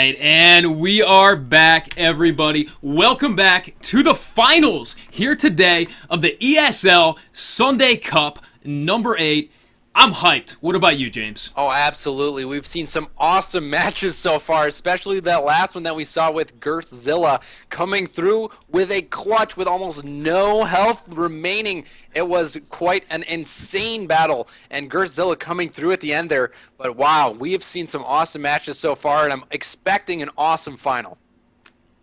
right, and we are back, everybody. Welcome back to the finals here today of the ESL Sunday Cup number 8. I'm hyped. What about you, James? Oh, absolutely. We've seen some awesome matches so far, especially that last one that we saw with Girthzilla coming through with a clutch with almost no health remaining. It was quite an insane battle, and Girthzilla coming through at the end there. But wow, we have seen some awesome matches so far, and I'm expecting an awesome final.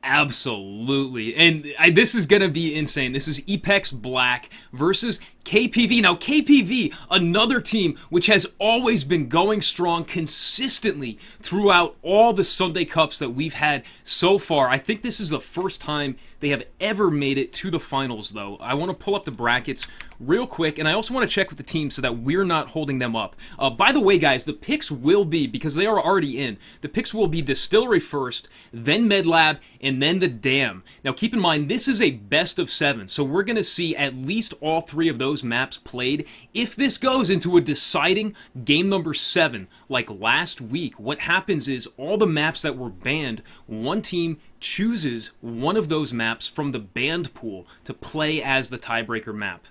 Absolutely. And this is going to be insane. This is Apex Black versus KPV. Now, KPV, another team which has always been going strong consistently throughout all the Sunday Cups that we've had so far. I think this is the first time they have ever made it to the finals, though. I want to pull up the brackets real quick, and I also want to check with the team so that we're not holding them up. By the way, guys, the picks will be, because they are already in, the picks will be Distillery first, then MedLab, and then the Dam. Now, keep in mind, this is a best of 7, so we're going to see at least all 3 of those maps played. If this goes into a deciding game number 7, like last week, what happens is all the maps that were banned, one team chooses one of those maps from the banned pool to play as the tiebreaker map.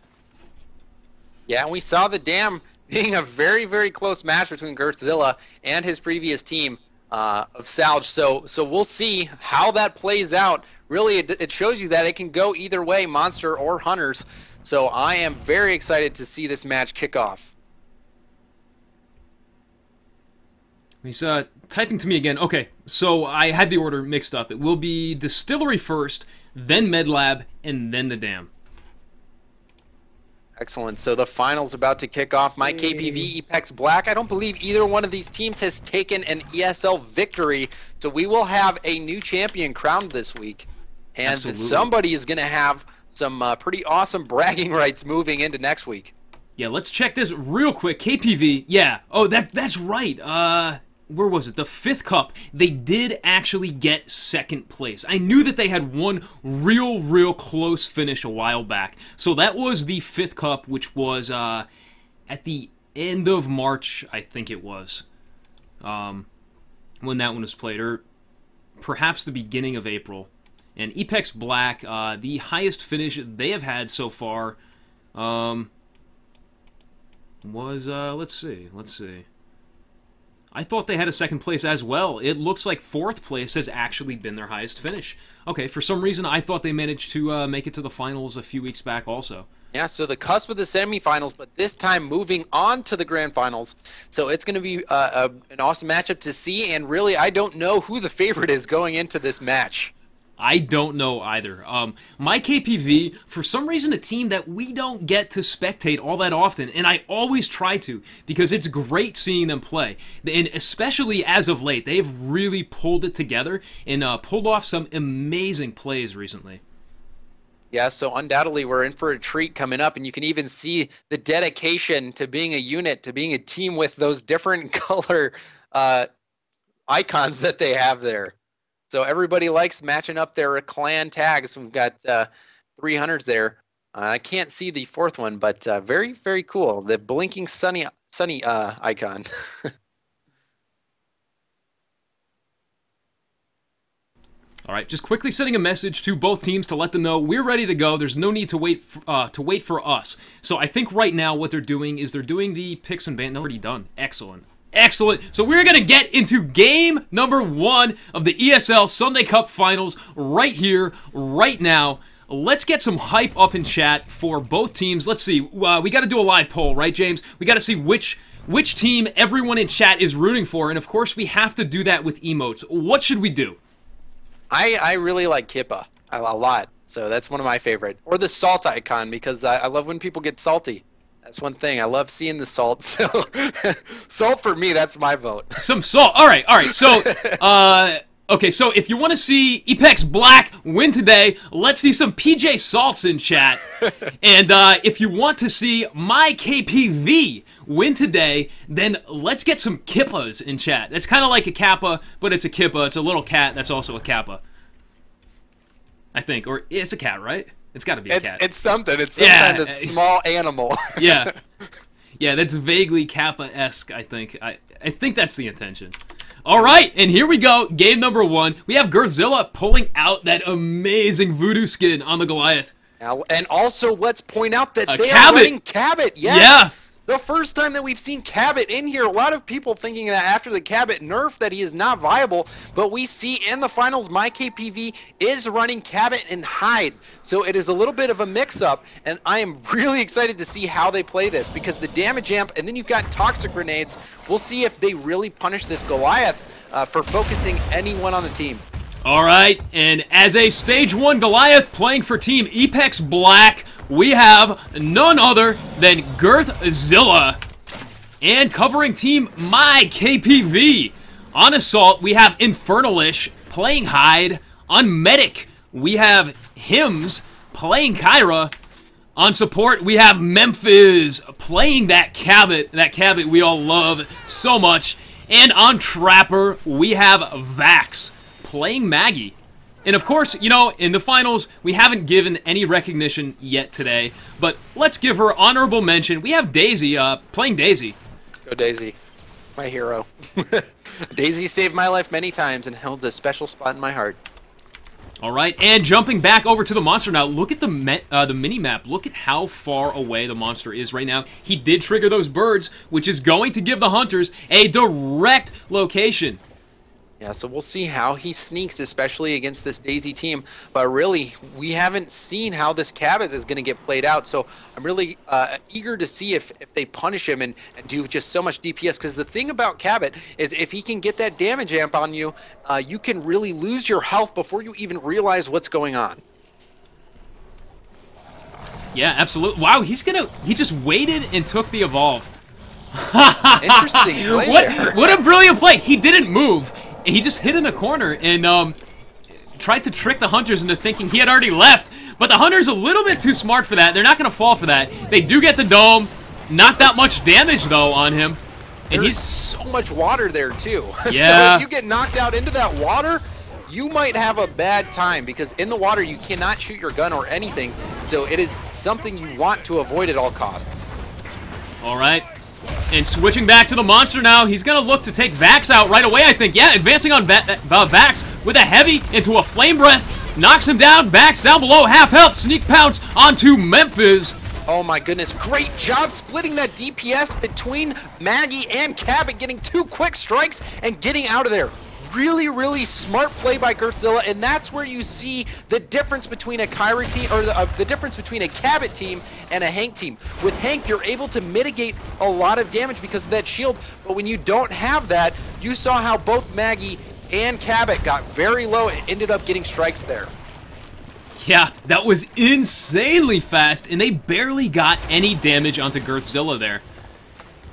Yeah, and we saw the Dam being a very, very close match between Girthzilla and his previous team of Salge. So we'll see how that plays out. Really, it shows you that it can go either way, Monster or Hunters. So I am very excited to see this match kick off. He's typing to me again. Okay, so I had the order mixed up. It will be Distillery first, then MedLab, and then the Dam. Excellent. So the final's about to kick off. My KPV, Apex Black. I don't believe either one of these teams has taken an ESL victory, so we will have a new champion crowned this week. And somebody is going to have some pretty awesome bragging rights moving into next week. Yeah, let's check this real quick. KPV, yeah. Oh, that's right. Where was it? The 5th Cup. They did actually get 2nd place. I knew that they had one real close finish a while back. So that was the 5th Cup, which was at the end of March, I think it was, when that one was played, or perhaps the beginning of April. And Apex Black, the highest finish they have had so far was, let's see. I thought they had a 2nd place as well. It looks like 4th place has actually been their highest finish. Okay, for some reason I thought they managed to make it to the finals a few weeks back also. Yeah, so the cusp of the semifinals, but this time moving on to the grand finals. So it's going to be an awesome matchup to see, and really I don't know who the favorite is going into this match. I don't know either. My KPV, for some reason, a team that we don't get to spectate all that often, and I always try to, because it's great seeing them play. And especially as of late, they've really pulled it together and pulled off some amazing plays recently. Yeah, so undoubtedly we're in for a treat coming up, and you can even see the dedication to being a unit, to being a team with those different color icons that they have there. So everybody likes matching up their clan tags. We've got 300s there. I can't see the 4th one, but very, very cool. The blinking sunny icon. All right, just quickly sending a message to both teams to let them know we're ready to go. There's no need to wait for us. So I think right now what they're doing is they're doing the picks and ban. Already done. Excellent. Excellent. So we're going to get into game number 1 of the ESL Sunday Cup Finals right here, right now. Let's get some hype up in chat for both teams. Let's see. We got to do a live poll, right, James? We got to see which team everyone in chat is rooting for, and of course we have to do that with emotes. What should we do? I really like Kippa a lot, so that's one of my favorite. Or the salt icon, because I love when people get salty. That's one thing. I love seeing the salt. So salt for me, that's my vote. Some salt. All right. So, okay, so if you want to see Apex Black win today, let's see some PJ Salts in chat. And if you want to see my KPV win today, then let's get some Kippas in chat. That's kind of like a Kappa, but it's a Kippa. It's a little cat that's also a Kappa, I think. Or it's a cat, right? It's got to be a cat. It's something. It's some kind of small animal. Yeah. Yeah, that's vaguely Kappa-esque, I think. I think that's the intention. All right, and here we go. Game number 1. We have Gorzilla pulling out that amazing voodoo skin on the Goliath. And also, let's point out that they Cabot. are running Cabot. Yes. Yeah. The first time that we've seen Cabot in here, a lot of people thinking that after the Cabot nerf that he is not viable, but we see in the finals MyKPV is running Cabot and Hyde. So it is a little bit of a mix-up, and I am really excited to see how they play this, because the damage amp, and then you've got toxic grenades. We'll see if they really punish this Goliath for focusing anyone on the team. All right, and as a Stage 1 Goliath playing for Team Apex Black, we have none other than Gorzilla. And covering Team MyKPV. On Assault, we have Infernalish playing Hyde. On Medic, we have Hymns playing Kyra. On Support, we have Memphis playing that Cabot we all love so much. And on Trapper, we have Vax playing Maggie. And of course, you know, in the finals, we haven't given any recognition yet today, but let's give her honorable mention. We have Daisy playing Daisy. Go Daisy, my hero. Daisy saved my life many times and held a special spot in my heart. All right, and jumping back over to the monster now, look at the mini-map. Look at how far away the monster is right now. He did trigger those birds, which is going to give the hunters a direct location. Yeah, so we'll see how he sneaks, especially against this Daisy team. But really, we haven't seen how this Cabot is going to get played out. So I'm really eager to see if they punish him and do just so much DPS. Because the thing about Cabot is if he can get that damage amp on you, you can really lose your health before you even realize what's going on. Yeah, absolutely. Wow, he just waited and took the evolve. Interesting play there. What a brilliant play. He didn't move. He just hid in a corner and tried to trick the hunters into thinking he had already left. But the hunter's a little bit too smart for that. They're not going to fall for that. They do get the dome. Not that much damage, though, on him. And There's so much water there, too. Yeah. So if you get knocked out into that water, you might have a bad time, because in the water you cannot shoot your gun or anything. So it is something you want to avoid at all costs. All right. And switching back to the monster now, he's going to look to take Vax out right away, I think. Yeah, advancing on Vax with a heavy into a Flame Breath. Knocks him down. Vax down below, half health. Sneak pounce onto Memphis. Oh my goodness, great job splitting that DPS between Maggie and Cabot, getting 2 quick strikes and getting out of there. Really, really smart play by Gorzilla, and that's where you see the difference between a Kyra team, or the difference between a Cabot team and a Hank team. With Hank, you're able to mitigate a lot of damage because of that shield, but when you don't have that, you saw how both Maggie and Cabot got very low and ended up getting strikes there. Yeah, that was insanely fast, and they barely got any damage onto Gorzilla there.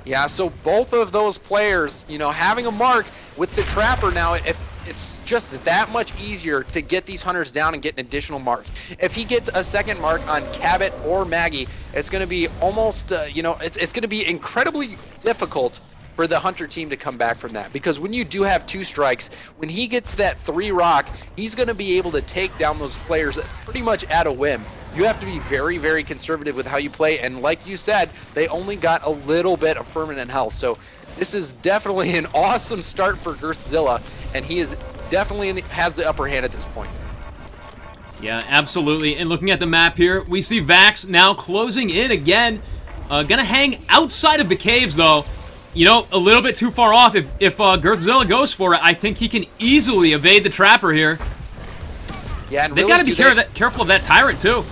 Yeah, so both of those players, you know, having a mark with the Trapper now, if it's just that much easier to get these hunters down and get an additional mark. If he gets a second mark on Cabot or Maggie, it's going to be almost, you know, it's going to be incredibly difficult for the hunter team to come back from that. Because when you do have 2 strikes, when he gets that 3 rock, he's going to be able to take down those players pretty much at a whim. You have to be very, very conservative with how you play, and like you said, they only got a little bit of permanent health. So this is definitely an awesome start for Gorzilla, and he is definitely has the upper hand at this point. Yeah, absolutely. And looking at the map here, we see Vax now closing in again. Gonna hang outside of the caves, though. You know, a little bit too far off. If Gorzilla goes for it, I think he can easily evade the Trapper here. Yeah, and they've really got to be careful of that Tyrant, too.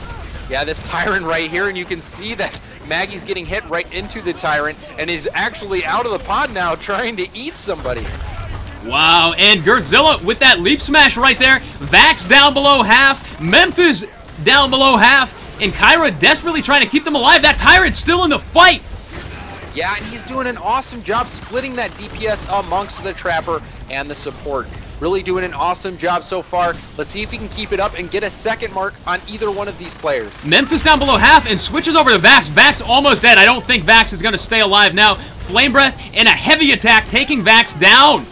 Yeah, this Tyrant right here, and you can see that Maggie's getting hit right into the Tyrant, and is actually out of the pod now trying to eat somebody. Wow, and Gorzilla with that leap smash right there. Vax down below half, Memphis down below half, and Kyra desperately trying to keep them alive. That Tyrant's still in the fight. Yeah, and he's doing an awesome job splitting that DPS amongst the Trapper and the support. Really doing an awesome job so far. Let's see if he can keep it up and get a second mark on either one of these players. Memphis down below half and switches over to Vax. Vax almost dead. I don't think Vax is going to stay alive now. Flame Breath and a heavy attack taking Vax down.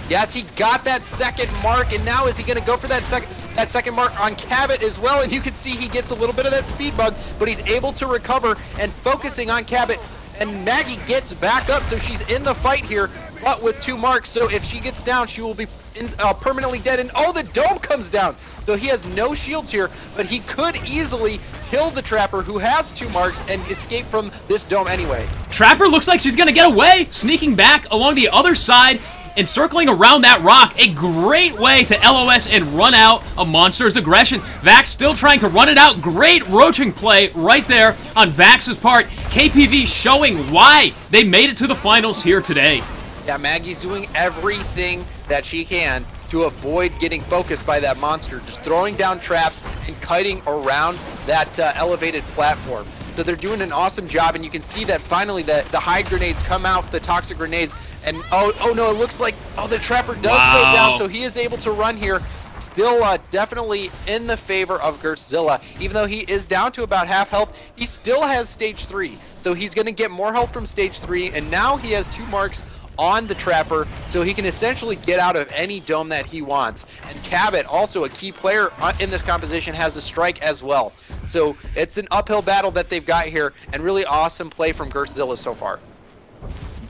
Yes, he got that second mark, and now is he going to go for that second mark on Cabot as well? And you can see he gets a little bit of that speed bug, but he's able to recover and focusing on Cabot. And Maggie gets back up, so she's in the fight here. but with 2 marks, so if she gets down, she will be permanently dead. And oh, the dome comes down. So he has no shields here, but he could easily kill the Trapper, who has 2 marks, and escape from this dome anyway. Trapper looks like she's going to get away, sneaking back along the other side and circling around that rock. A great way to LOS and run out a monster's aggression. Vax still trying to run it out. Great roaching play right there on Vax's part. KPV showing why they made it to the finals here today. Yeah, Maggie's doing everything that she can to avoid getting focused by that monster, just throwing down traps and kiting around that elevated platform. So they're doing an awesome job, and you can see that finally the hide grenades come out, the toxic grenades, and oh no, it looks like, the Trapper does go down, so he is able to run here. Still definitely in the favor of Gorzilla. Even though he is down to about half health, he still has stage 3. So he's going to get more health from stage 3, and now he has 2 marks on the Trapper, so he can essentially get out of any dome that he wants. And Cabot, also a key player in this composition, has a strike as well. So it's an uphill battle that they've got here, and really awesome play from Gorzilla so far.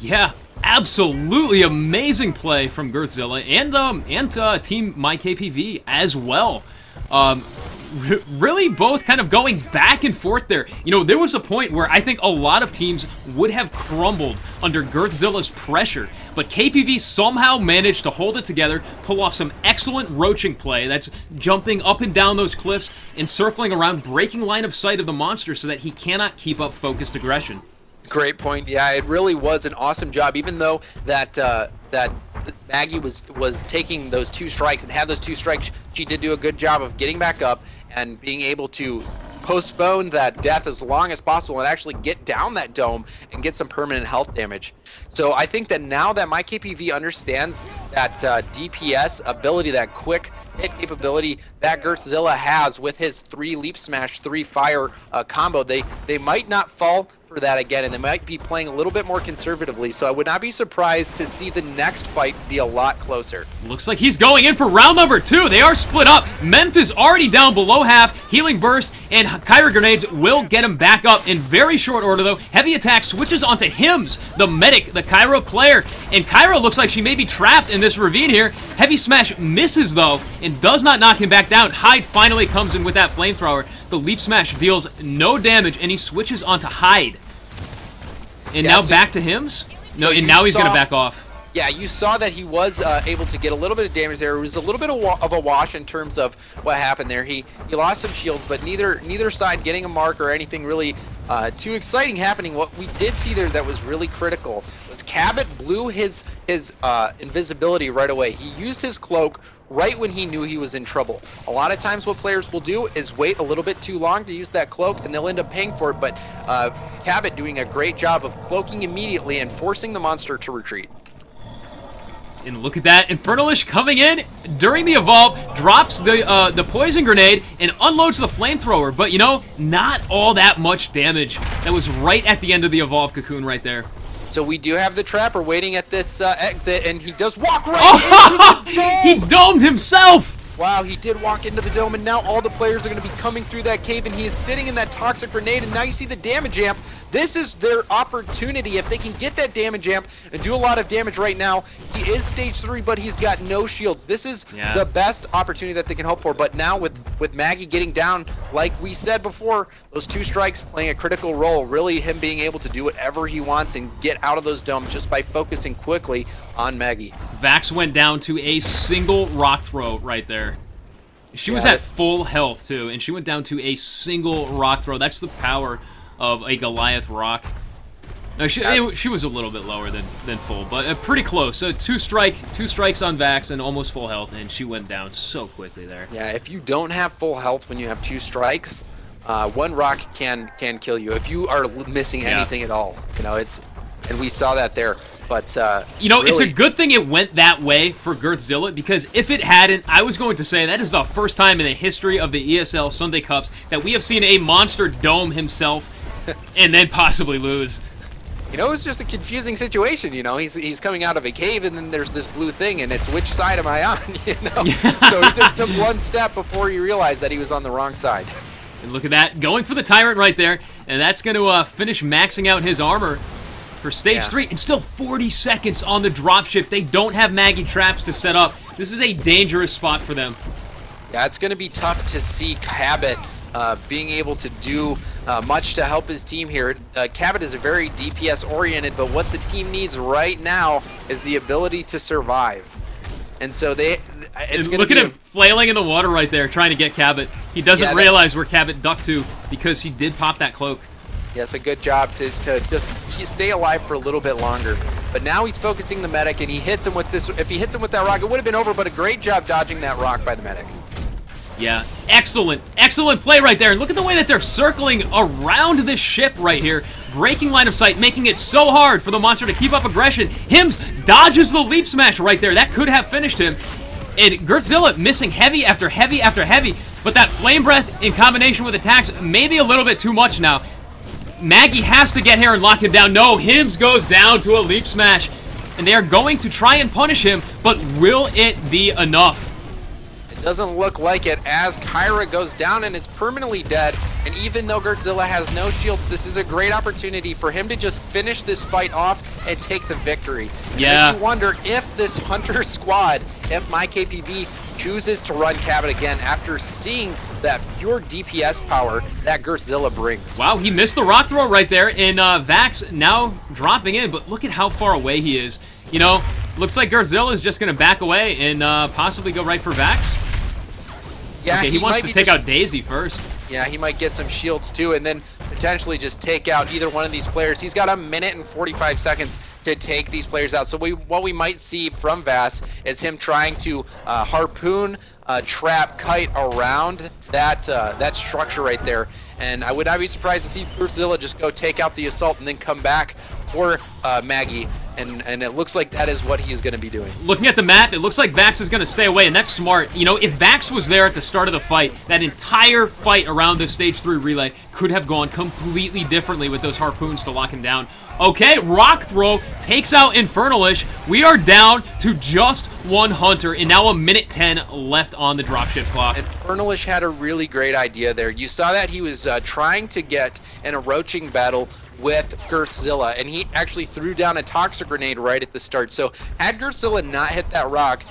Yeah, absolutely amazing play from Gorzilla and Team MyKPV as well. Really both kind of going back and forth there. You know, there was a point where I think a lot of teams would have crumbled under Godzilla's pressure, but KPV somehow managed to hold it together, pull off some excellent roaching play. That's jumping up and down those cliffs and circling around, breaking line of sight of the monster so that he cannot keep up focused aggression. Great point. Yeah, it really was an awesome job, even though that that Maggie was taking those 2 strikes and had those 2 strikes. She did do a good job of getting back up and being able to postpone that death as long as possible and actually get down that dome and get some permanent health damage. So I think that now that MyKPV understands that DPS ability, that quick hit capability that Gorzilla has with his 3 leap smash, 3 fire combo, they might not fall for that again, and they might be playing a little bit more conservatively, so I would not be surprised to see the next fight be a lot closer. Looks like he's going in for round number 2. They are split up. Memphis already down below half. Healing Burst and Kyra Grenades will get him back up in very short order, though. Heavy Attack switches onto Hims, the medic, the Kyra player, and Kyra looks like she may be trapped in this ravine here. Heavy Smash misses, though, and does not knock him back down. Hyde finally comes in with that flamethrower. The Leap Smash deals no damage, and he switches onto Hyde. And yeah, now back to Hims? No, and now he's going to back off. Yeah, you saw that he was able to get a little bit of damage there. It was a little bit of a wash in terms of what happened there. He lost some shields, but neither side getting a mark or anything really too exciting happening. What we did see there that was really critical was Cabot blew his invisibility right away. He used his cloak right when he knew he was in trouble. A lot of times what players will do is wait a little bit too long to use that cloak, and they'll end up paying for it, but Cabot doing a great job of cloaking immediately and forcing the monster to retreat. And look at that, Infernalish coming in during the evolve, drops the poison grenade and unloads the flamethrower, but you know, not all that much damage. That was right at the end of the evolve cocoon right there. So we do have the Trapper waiting at this exit, and he does walk right into the dome! He domed himself! Wow, he did walk into the dome, and now all the players are going to be coming through that cave, and he is sitting in that toxic grenade, and now you see the damage amp. This is their opportunity. If they can get that damage amp and do a lot of damage right now, he is stage 3, but he's got no shields. This is the best opportunity that they can hope for, but now with Maggie getting down, like we said before, those 2 strikes playing a critical role, really him being able to do whatever he wants and get out of those domes just by focusing quickly on Maggie. Vax went down to a single rock throw right there. She was at full health, too, and she went down to a single rock throw. That's the power of a Goliath rock. No, she was a little bit lower than full, but pretty close. So 2 strikes on Vax and almost full health, and she went down so quickly there. Yeah, if you don't have full health when you have 2 strikes, 1 rock can kill you. If you are missing anything at all, you know, and we saw that there. But you know, really, it's a good thing it went that way for Gorzilla, because if it hadn't, I was going to say that is the first time in the history of the ESL Sunday Cups that we have seen a monster dome himself and then possibly lose. You know, it's just a confusing situation. You know, he's coming out of a cave, and then there's this blue thing, and it's which side am I on? You know, so he just took 1 step before he realized that he was on the wrong side. And look at that, going for the Tyrant right there, and that's going to finish maxing out his armor. for stage 3, and still 40 seconds on the dropship. They don't have Maggie traps to set up. This is a dangerous spot for them. Yeah, it's going to be tough to see Cabot being able to do much to help his team here. Cabot is very DPS oriented, but what the team needs right now is the ability to survive. And so look at him flailing in the water right there, trying to get Cabot. He doesn't realize where Cabot ducked to because he did pop that cloak. Yes, a good job to just stay alive for a little bit longer. But now he's focusing the medic, and he hits him with this. If he hits him with that rock, it would have been over, but a great job dodging that rock by the medic. Yeah, excellent play right there. And look at the way that they're circling around this ship right here, breaking line of sight, making it so hard for the monster to keep up aggression. Hims dodges the leap smash right there. That could have finished him. And Gertzilla missing heavy after heavy after heavy, but that flame breath in combination with attacks, maybe a little bit too much now. Maggie has to get here and lock him down. No, Hims goes down to a leap smash, and they are going to try and punish him, but will it be enough? It doesn't look like it, as Kyra goes down and is permanently dead. And even though Gertzilla has no shields, this is a great opportunity for him to just finish this fight off and take the victory. Yeah. It makes you wonder if this Hunter squad, if MyKPV chooses to run Cabot again after seeing that pure DPS power that Gertzilla brings. Wow, he missed the rock throw right there, and Vax now dropping in, but look at how far away he is. You know, looks like Gertzilla is just going to back away and possibly go right for Vax. Yeah, okay, he wants to take out Daisy first. Yeah, he might get some shields too, and then potentially just take out either one of these players. He's got 1 minute and 45 seconds to take these players out. So what we might see from Vass is him trying to harpoon, trap, kite around that structure right there. And I would not be surprised to see Gertzilla just go take out the assault and then come back for Maggie. And it looks like that is what he's going to be doing. Looking at the map, it looks like Vax is going to stay away, and that's smart. You know, if Vax was there at the start of the fight, that entire fight around the Stage 3 relay could have gone completely differently with those harpoons to lock him down. Okay, rock throw takes out Infernalish. We are down to just one Hunter, and now 1 minute 10 left on the dropship clock. Infernalish had a really great idea there. You saw that he was trying to get in a roaching battle with Gertzilla, and he actually threw down a toxic grenade right at the start. So had Gertzilla not hit that rock,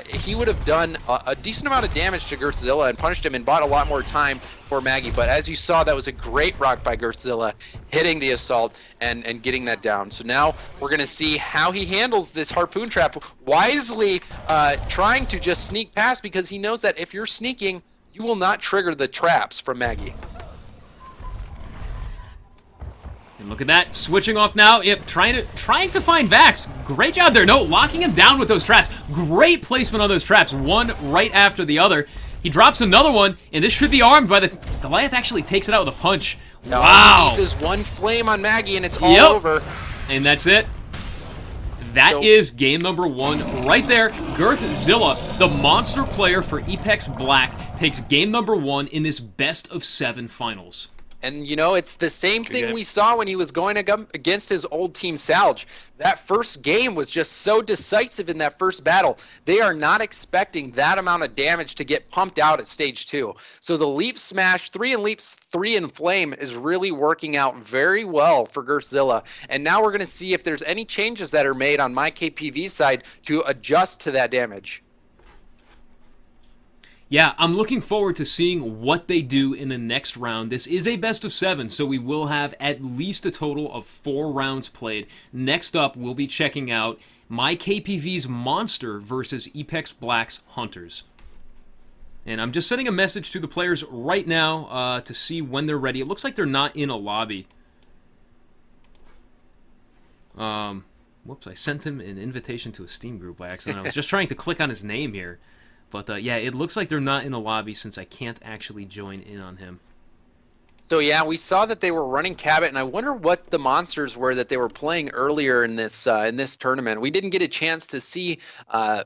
he would have done a decent amount of damage to Gertzilla and punished him and bought a lot more time for Maggie. But as you saw, that was a great rock by Gertzilla, hitting the assault and getting that down. So now we're going to see how he handles this harpoon trap, wisely trying to just sneak past, because he knows that if you're sneaking, you will not trigger the traps from Maggie. And look at that, switching off now. Yep, trying to find Vax. Great job there. No, locking him down with those traps. Great placement on those traps, one right after the other. He drops another one, and this should be armed by the Goliath. Actually takes it out with a punch. No, wow. He needs his one flame on Maggie, and it's all over. And that's it. That is game number 1 right there. Gertzilla, the monster player for Apex Black, takes game number 1 in this best of 7 finals. And, you know, it's the same thing we saw when he was going against his old team, Salge. That first game was just so decisive in that first battle. They are not expecting that amount of damage to get pumped out at stage 2. So the Leap Smash 3 and Leap 3 and Flame is really working out very well for Gertzilla. And now we're going to see if there's any changes that are made on MyKPV's side to adjust to that damage. Yeah, I'm looking forward to seeing what they do in the next round. This is a best of 7, so we will have at least a total of 4 rounds played. Next up, we'll be checking out MyKPV's Monster versus Apex Black's Hunters. And I'm just sending a message to the players right now to see when they're ready. It looks like they're not in a lobby. Whoops, I sent him an invitation to a Steam group by accident. I was just trying to click on his name here. But, yeah, it looks like they're not in a lobby since I can't actually join in on him. So, yeah, we saw that they were running Cabot, and I wonder what the monsters were that they were playing earlier in this tournament. We didn't get a chance to see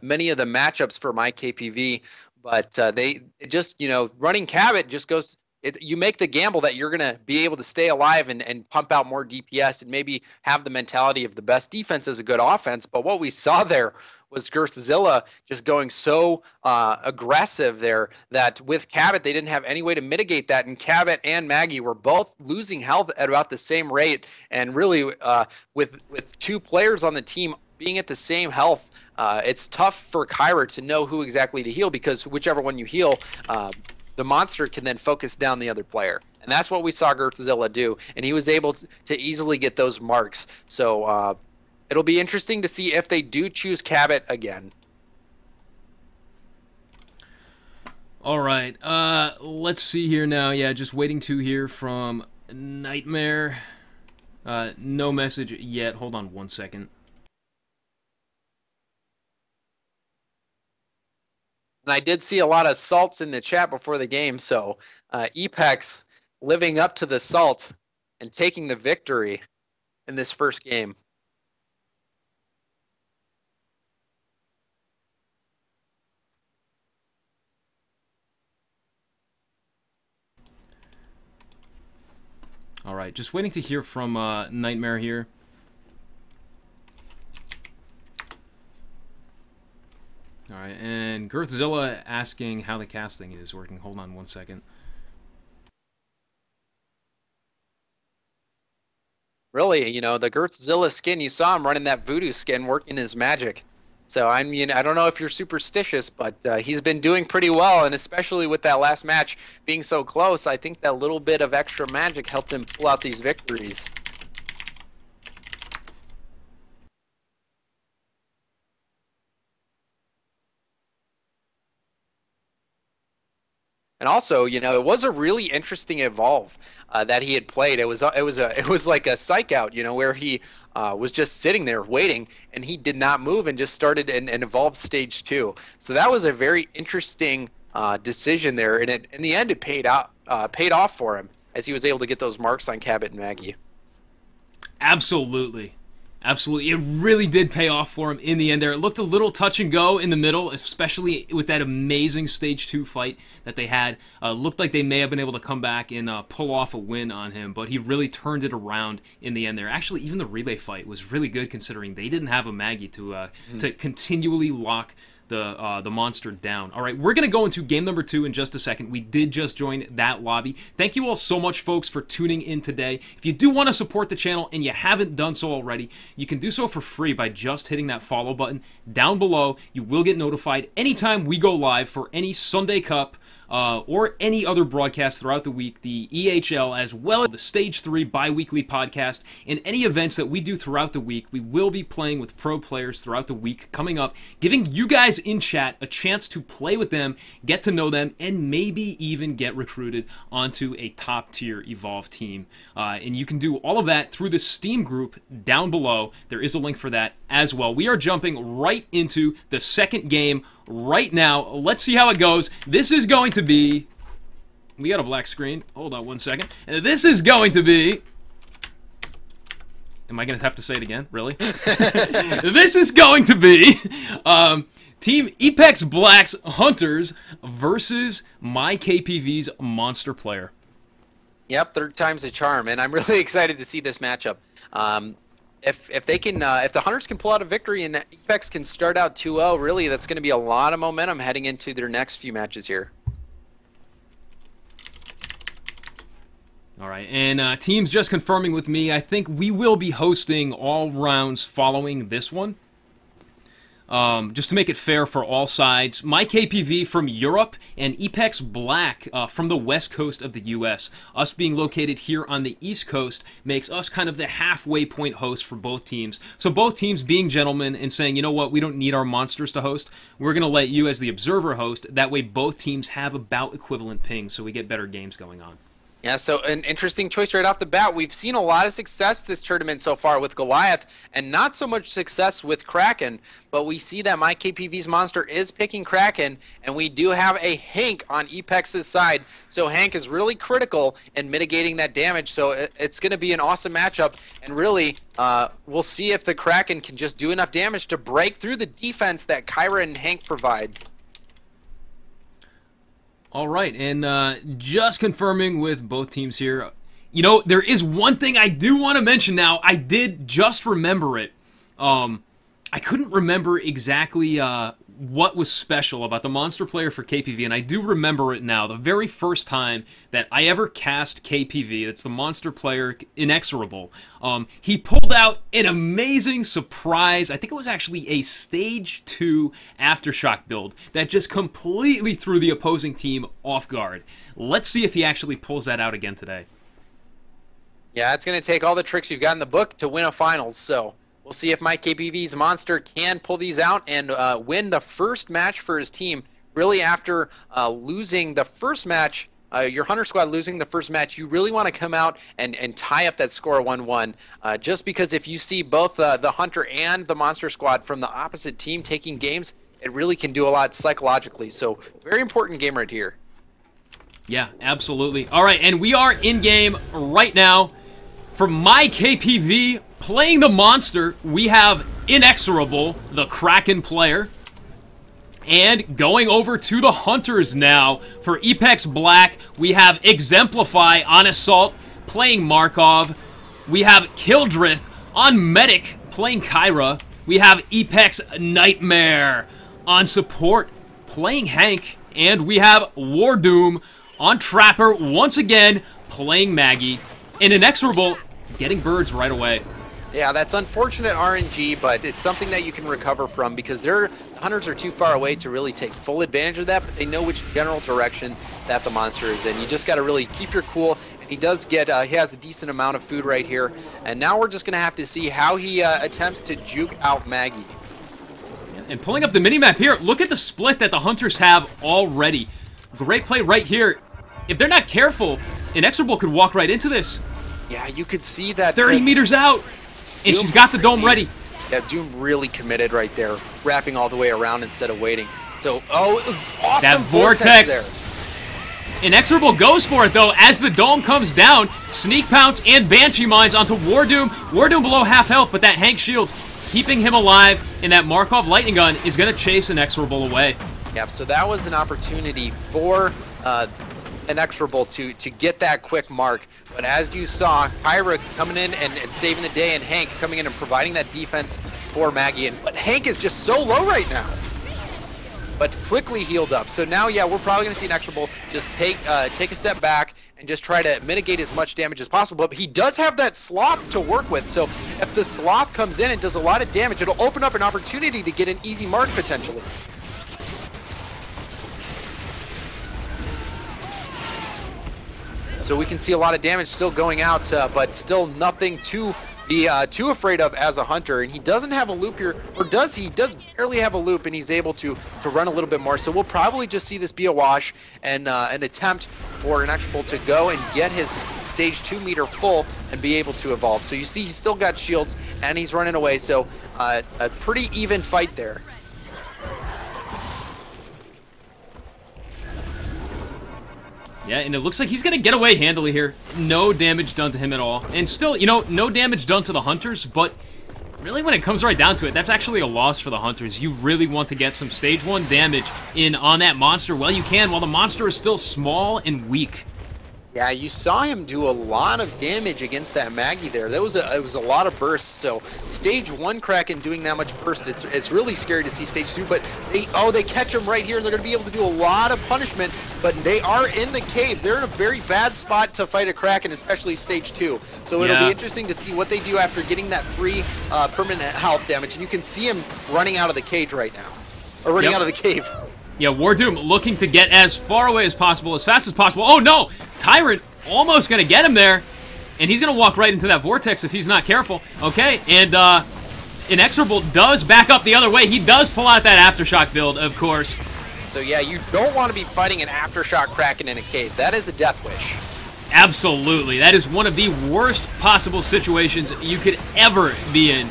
many of the matchups for MyKPV, but they just, you know, running Cabot just goes... you make the gamble that you're going to be able to stay alive and pump out more DPS and maybe have the mentality of the best defense is a good offense. But what we saw there was Girthzilla just going so aggressive there that with Cabot, they didn't have any way to mitigate that. And Cabot and Maggie were both losing health at about the same rate. And really, with two players on the team being at the same health, it's tough for Kyra to know who exactly to heal, because whichever one you heal, the monster can then focus down the other player. And that's what we saw Girthzilla do, and he was able to easily get those marks. So it'll be interesting to see if they do choose Cabot again. All right, let's see here now. Yeah, just waiting to hear from Nightmare. No message yet. Hold on one second. And I did see a lot of salts in the chat before the game, so Epex living up to the salt and taking the victory in this first game. All right, just waiting to hear from Nightmare here. All right, and Girthzilla asking how the casting is working. Hold on one second. Really, you know, the Girthzilla skin, you saw him running that voodoo skin, working his magic. So, I mean, I don't know if you're superstitious, but he's been doing pretty well, and especially with that last match being so close, I think that little bit of extra magic helped him pull out these victories. And also, you know, it was a really interesting evolve that he had played. It was like a psych out, you know, where he was just sitting there waiting, and he did not move and just started an evolved stage 2. So that was a very interesting decision there, and in the end, it paid off for him as he was able to get those marks on Cabot and Maggie. Absolutely. Absolutely. It really did pay off for him in the end there. It looked a little touch and go in the middle, especially with that amazing Stage 2 fight that they had. Looked like they may have been able to come back and pull off a win on him, but he really turned it around in the end there. Actually, even the relay fight was really good considering they didn't have a Maggie to continually lock the monster down. All right, we're going to go into game number 2 in just a second. We did just join that lobby. Thank you all so much, folks, for tuning in today. If you do want to support the channel and you haven't done so already, you can do so for free by just hitting that follow button down below. You will get notified anytime we go live for any Sunday Cup or any other broadcast throughout the week, the EHL, as well as the Stage 3 bi-weekly podcast, and any events that we do throughout the week. We will be playing with pro players throughout the week coming up, giving you guys in chat a chance to play with them, get to know them, and maybe even get recruited onto a top-tier Evolve team. And you can do all of that through the Steam group down below. There is a link for that as well. We are jumping right into the second game right now. Let's see how it goes. This is going to be... We got a black screen. Hold on one second. This is going to be... Am I going to have to say it again? Really? This is going to be Team Epex Black's Hunters versus my KPV's Monster Player. Yep, third time's a charm, and I'm really excited to see this matchup. If they can, if the Hunters can pull out a victory and Epex can start out 2-0, really, that's going to be a lot of momentum heading into their next few matches here. All right, and teams just confirming with me, I think we will be hosting all rounds following this one. Just to make it fair for all sides, my KPV from Europe and Epex Black from the west coast of the US. Us being located here on the east coast makes us kind of the halfway point host for both teams. So both teams being gentlemen and saying, you know what, we don't need our monsters to host. We're going to let you as the observer host. That way both teams have about equivalent pings, so we get better games going on. Yeah, so an interesting choice right off the bat. We've seen a lot of success this tournament so far with Goliath, and not so much success with Kraken, but we see that my KPV's monster is picking Kraken, and we do have a Hank on Epex's side. So Hank is really critical in mitigating that damage, so it's going to be an awesome matchup, and really, we'll see if the Kraken can just do enough damage to break through the defense that Kyra and Hank provide. All right, and just confirming with both teams here, you know, there is one thing I do want to mention now. I did just remember it. I couldn't remember exactly what was special about the monster player for KPV, and I do remember it now. The very first time that I ever cast KPV, that's the monster player Inexorable, he pulled out an amazing surprise. I think it was actually a Stage 2 Aftershock build that just completely threw the opposing team off guard. Let's see if he actually pulls that out again today. Yeah, it's going to take all the tricks you've got in the book to win a finals, so we'll see if Mike KPV's monster can pull these out and win the first match for his team. Really, after losing the first match, your Hunter squad losing the first match, you really want to come out and tie up that score 1-1. Just because if you see both the Hunter and the monster squad from the opposite team taking games, it really can do a lot psychologically. So, very important game right here. Yeah, absolutely. All right, and we are in game right now. For my KPV, playing the monster, we have Inexorable, the Kraken player. And going over to the Hunters now, for Apex Black, we have Exemplify on Assault, playing Markov. We have Kildrith on Medic, playing Kyra. We have Apex Nightmare on Support, playing Hank. And we have Wardoom on Trapper, once again, playing Maggie. And Inexorable getting birds right away. Yeah, that's unfortunate RNG, but it's something that you can recover from because the Hunters are too far away to really take full advantage of that, but they know which general direction that the monster is in. You just got to really keep your cool, and he does get, he has a decent amount of food right here, and now we're just going to have to see how he attempts to juke out Maggie. And pulling up the minimap here, look at the split that the Hunters have already. Great play right here. If they're not careful, Inexorable could walk right into this. Yeah, you could see that. 30 meters out, and she's got the dome ready. Yeah, Doom really committed right there, wrapping all the way around instead of waiting. So, oh, awesome that vortex there. Inexorable goes for it, though, as the dome comes down. Sneak Pounce and Banshee Mines onto Wardoom. Wardoom below half health, but that Hank Shields keeping him alive, and that Markov Lightning Gun is going to chase Inexorable away. Yep, so that was an opportunity for Inexorable to get that quick mark. But as you saw, Kyra coming in and saving the day, and Hank coming in and providing that defense for Maggie. But Hank is just so low right now. But quickly healed up. So now, yeah, we're probably going to see Inexorable just take a step back and just try to mitigate as much damage as possible. But he does have that Sloth to work with. So if the Sloth comes in and does a lot of damage, it'll open up an opportunity to get an easy mark potentially. So we can see a lot of damage still going out, but still nothing to be too afraid of as a Hunter. And he doesn't have a loop here, or does he? He does barely have a loop, and he's able to run a little bit more. So we'll probably just see this be a wash and an attempt for Inexorable to go and get his stage 2 meter full and be able to evolve. So you see he's still got shields, and he's running away. So a pretty even fight there. Yeah, and it looks like he's going to get away handily here. No damage done to him at all. And still, you know, no damage done to the Hunters, but really when it comes right down to it, that's actually a loss for the Hunters. You really want to get some stage 1 damage in on that monster while you can, while the monster is still small and weak. Yeah, you saw him do a lot of damage against that Maggie there. It was a lot of bursts. So stage 1 Kraken doing that much burst, it's really scary to see stage 2. But they catch him right here, and they're going to be able to do a lot of punishment. But they are in the caves. They're in a very bad spot to fight a Kraken, especially stage 2. So it'll be interesting to see what they do after getting that free permanent health damage. And you can see him running out of the cage right now, or running out of the cave. Yeah, Wardoom looking to get as far away as possible, as fast as possible. Oh no! Tyrant almost going to get him there. And he's going to walk right into that vortex if he's not careful. Okay, and Inexorable does back up the other way. He does pull out that Aftershock build, of course. So yeah, you don't want to be fighting an Aftershock Kraken in a cave. That is a death wish. Absolutely. That is one of the worst possible situations you could ever be in.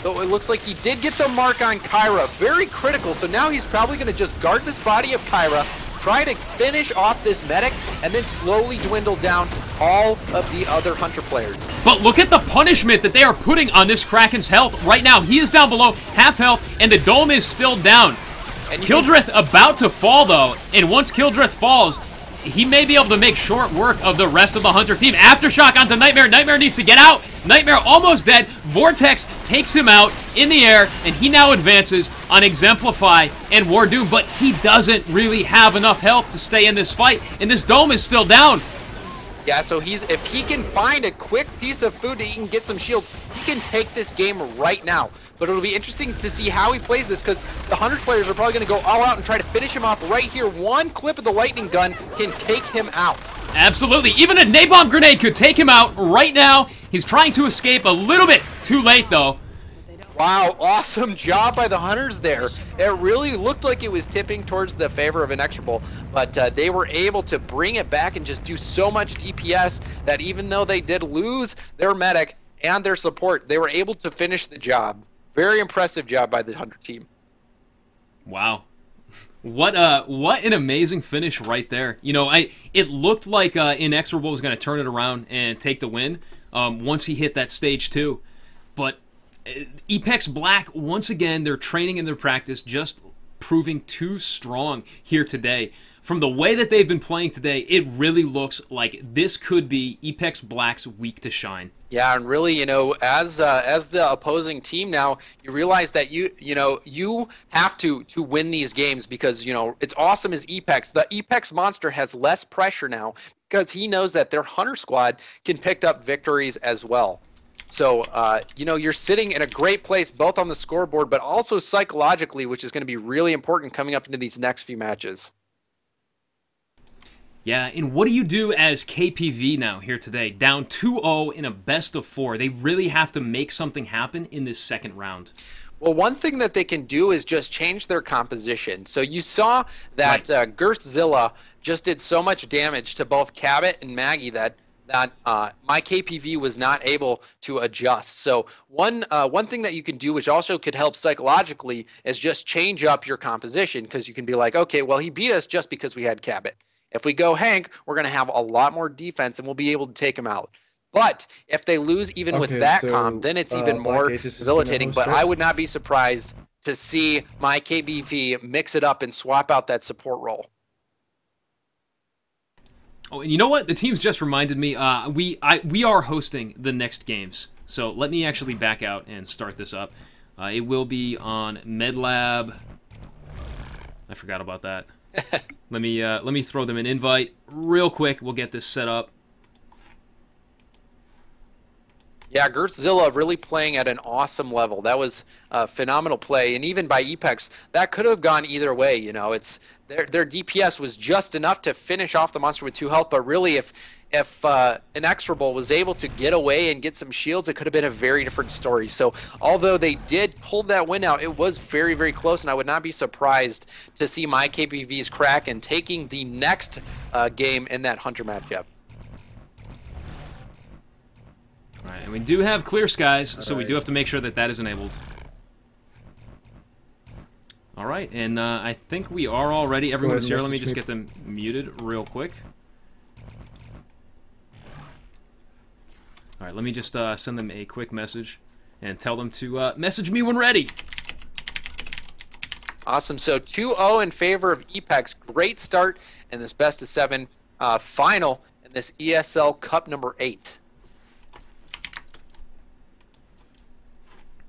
So it looks like he did get the mark on Kyra. Very critical. So now he's probably going to just guard this body of Kyra, try to finish off this medic, and then slowly dwindle down all of the other Hunter players. But look at the punishment that they are putting on this Kraken's health right now. He is down below half health, and the dome is still down. And Kildrith about to fall, though, and once Kildrith falls, he may be able to make short work of the rest of the Hunter team. Aftershock onto Nightmare. Nightmare needs to get out. Nightmare almost dead. Vortex takes him out. in the air, and he now advances on Exemplify and Wardoom, but he doesn't really have enough health to stay in this fight, and this dome is still down. Yeah, so if he can find a quick piece of food that he can get some shields, he can take this game right now. But it'll be interesting to see how he plays this, because the 100 players are probably going to go all out and try to finish him off right here. One clip of the lightning gun can take him out. Absolutely. Even a napalm grenade could take him out right now. He's trying to escape a little bit too late, though. Wow, awesome job by the Hunters there. It really looked like it was tipping towards the favor of Inexorable, but they were able to bring it back and just do so much DPS that even though they did lose their medic and their support, they were able to finish the job. Very impressive job by the Hunter team. Wow. What an amazing finish right there. You know, it looked like Inexorable was going to turn it around and take the win once he hit that stage 2. But Epex Black, once again, their training and their practice just proving too strong here today. From the way that they've been playing today, it really looks like this could be Epex Black's week to shine. Yeah, and really, you know, as the opposing team now, you realize that you have to win these games, because, you know, it's awesome as Epex. The Epex monster has less pressure now because he knows that their Hunter squad can pick up victories as well. So, you know, you're sitting in a great place both on the scoreboard, but also psychologically, which is going to be really important coming up into these next few matches. Yeah, and what do you do as KPV now here today? Down 2-0 in a best of 4. They really have to make something happen in this second round. Well, one thing that they can do is just change their composition. So you saw that Girthzilla just did so much damage to both Cabot and Maggie that my KPV was not able to adjust. So one thing that you can do, which also could help psychologically, is just change up your composition, because you can be like, okay, well, he beat us just because we had Cabot. If we go Hank, we're going to have a lot more defense, and we'll be able to take him out. But if they lose even with that comp, then it's even more debilitating. But I would not be surprised to see my KBV mix it up and swap out that support role. Oh, and you know what? The team's just reminded me, we are hosting the next games. So let me actually back out and start this up. It will be on MedLab. I forgot about that. Let me throw them an invite real quick. We'll get this set up. Yeah, Girthzilla really playing at an awesome level. That was a phenomenal play, and even by Epex, that could have gone either way. You know, it's their DPS was just enough to finish off the monster with 2 health, but really, if Inexorable was able to get away and get some shields, it could have been a very different story. So, although they did pull that win out, it was very, very close, and I would not be surprised to see my KPVs crack and taking the next game in that Hunter matchup. All right, and we do have clear skies, so we do have to make sure that that is enabled. All right, and I think we are all ready. Everyone's here. Let me just get them muted real quick. All right, let me just send them a quick message and tell them to message me when ready. Awesome. So 2-0 in favor of Epex. Great start in this best of 7 final in this ESL Cup number 8.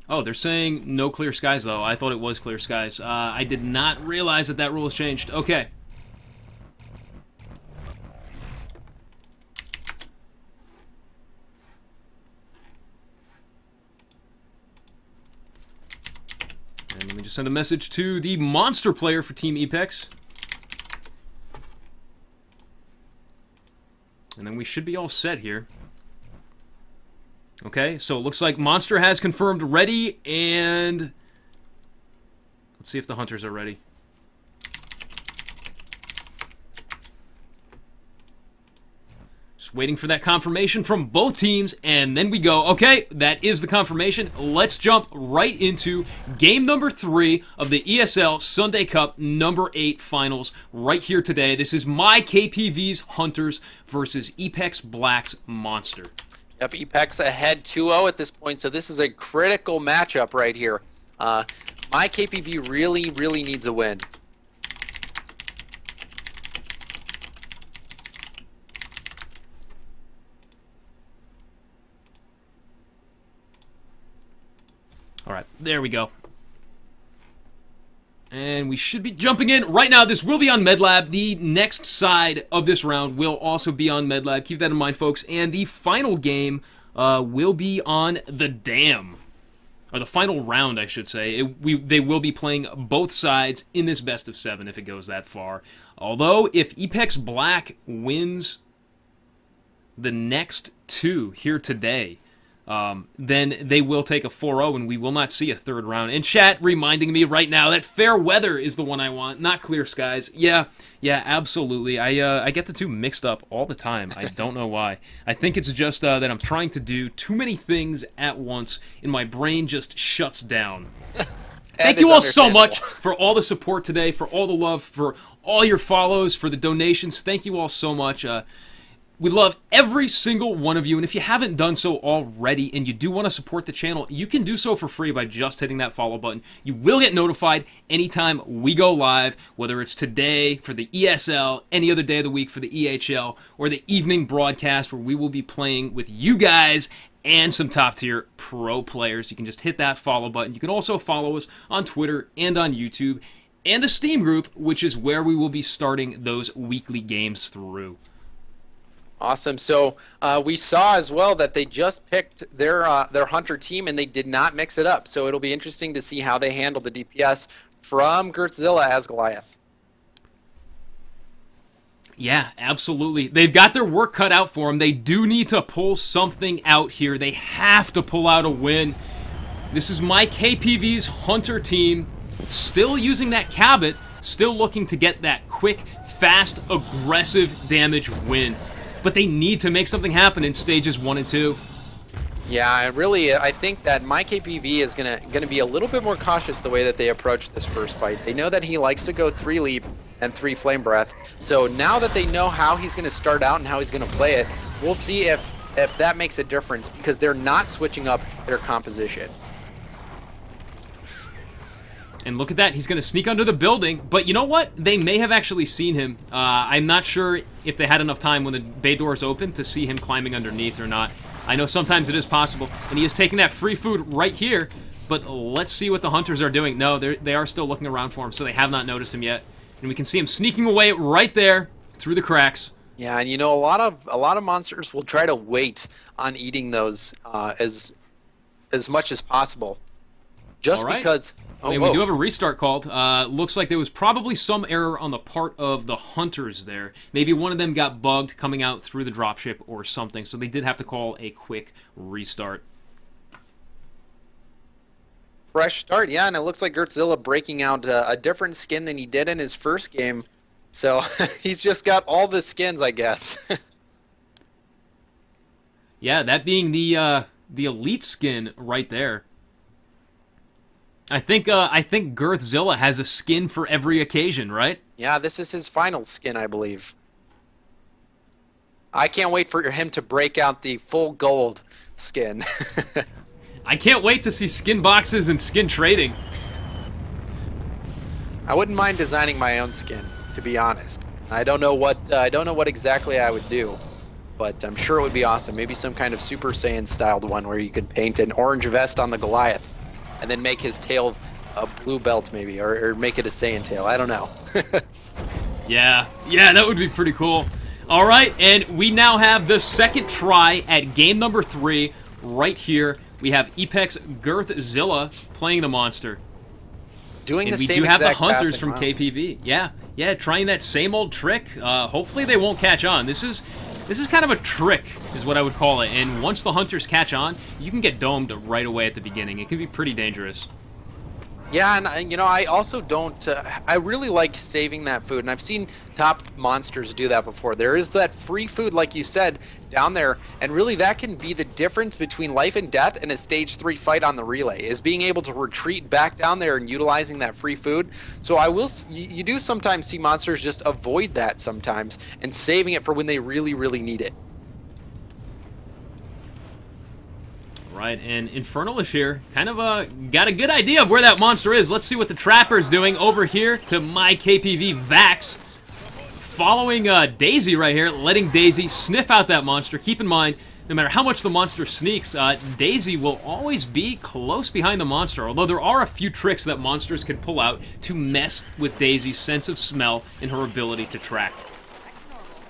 Oh, they're saying no clear skies, though. I thought it was clear skies. I did not realize that that rule has changed. Okay. And let me just send a message to the monster player for Team Epex. And then we should be all set here. Okay, so it looks like Monster has confirmed ready, and let's see if the Hunters are ready. Just waiting for that confirmation from both teams, and then we go. Okay, that is the confirmation. Let's jump right into game number 3 of the ESL Sunday Cup number 8 finals right here today. This is my KPV's Hunters versus Epex Black's Monster. Yep, Epex ahead 2-0 at this point, so this is a critical matchup right here. My KPV really, really needs a win. All right, There we go. And we should be jumping in. Right now, this will be on MedLab. The next side of this round will also be on MedLab. Keep that in mind, folks. And the final game will be on the Dam. Or the final round, I should say. They will be playing both sides in this best of 7 if it goes that far. Although, if Apex Black wins the next 2 here today, then they will take a 4-0 and we will not see a third round. And chat reminding me right now that fair weather is the one I want, not clear skies. Yeah, absolutely. I get the two mixed up all the time. I don't know why. I think it's just that I'm trying to do too many things at once and my brain just shuts down. Thank you all so much for all the support today, for all the love, for all your follows, for the donations. Thank you all so much. We love every single one of you, and if you haven't done so already and you do want to support the channel, you can do so for free by just hitting that follow button. You will get notified anytime we go live, whether it's today for the ESL, any other day of the week for the EHL, or the evening broadcast where we will be playing with you guys and some top-tier pro players. You can just hit that follow button. You can also follow us on Twitter and on YouTube, and the Steam group, which is where we will be starting those weekly games through. Awesome. So we saw as well that they just picked their Hunter team and they did not mix it up. So it'll be interesting to see how they handle the DPS from Gertzilla as Goliath. Yeah, absolutely. They've got their work cut out for them. They do need to pull something out here. They have to pull out a win. This is my KPV's Hunter team, still using that Cabot, still looking to get that quick, fast, aggressive damage win. But they need to make something happen in stages 1 and 2. Yeah, really, I think that my KPV is gonna be a little bit more cautious the way that they approach this first fight. They know that he likes to go 3 leap and 3 flame breath. So now that they know how he's gonna start out and how he's gonna play it, we'll see if that makes a difference because they're not switching up their composition. And look at that, he's going to sneak under the building. But you know what? They may have actually seen him. I'm not sure if they had enough time when the bay doors open to see him climbing underneath or not. I know sometimes it is possible. And he is taking that free food right here. But let's see what the Hunters are doing. No, they are still looking around for him, so they have not noticed him yet. And we can see him sneaking away right there through the cracks. Yeah, and you know, a lot of monsters will try to wait on eating those as much as possible. Just because... Oh, we do have a restart called. Looks like there was probably some error on the part of the Hunters there. Maybe one of them got bugged coming out through the dropship or something, so they did have to call a quick restart. Fresh start, yeah, and it looks like Gertzilla breaking out a different skin than he did in his first game. So he's just got all the skins, I guess. Yeah, that being the elite skin right there. I think Gertzilla has a skin for every occasion, right? Yeah, this is his final skin, I believe. I can't wait for him to break out the full gold skin. I can't wait to see skin boxes and skin trading. I wouldn't mind designing my own skin, to be honest. I don't know what exactly I would do, but I'm sure it would be awesome. Maybe some kind of Super Saiyan styled one where you could paint an orange vest on the Goliath. And then make his tail a blue belt, maybe, or make it a Saiyan tail. I don't know. Yeah, that would be pretty cool. All right, and we now have the second try at game number 3 right here. We have Apex Gertzilla playing the monster. Doing the same exact And we do have the Hunters pathing, from KPV. Yeah, trying that same old trick. Hopefully they won't catch on. This is kind of a trick, is what I would call it. And once the Hunters catch on, you can get domed right away at the beginning. It can be pretty dangerous. Yeah, and you know, I also don't. I really like saving that food, and I've seen top monsters do that before. There is that free food, like you said, down there, and really that can be the difference between life and death in a stage 3 fight on the relay. Is being able to retreat back down there and utilizing that free food. So you do sometimes see monsters just avoid that sometimes and saving it for when they really, really need it. Right, and Infernalish here kind of got a good idea of where that monster is. Let's see what the Trapper's doing over here to my KPV Vax. Following Daisy right here, letting Daisy sniff out that monster. Keep in mind, no matter how much the monster sneaks, Daisy will always be close behind the monster, although there are a few tricks that monsters can pull out to mess with Daisy's sense of smell and her ability to track.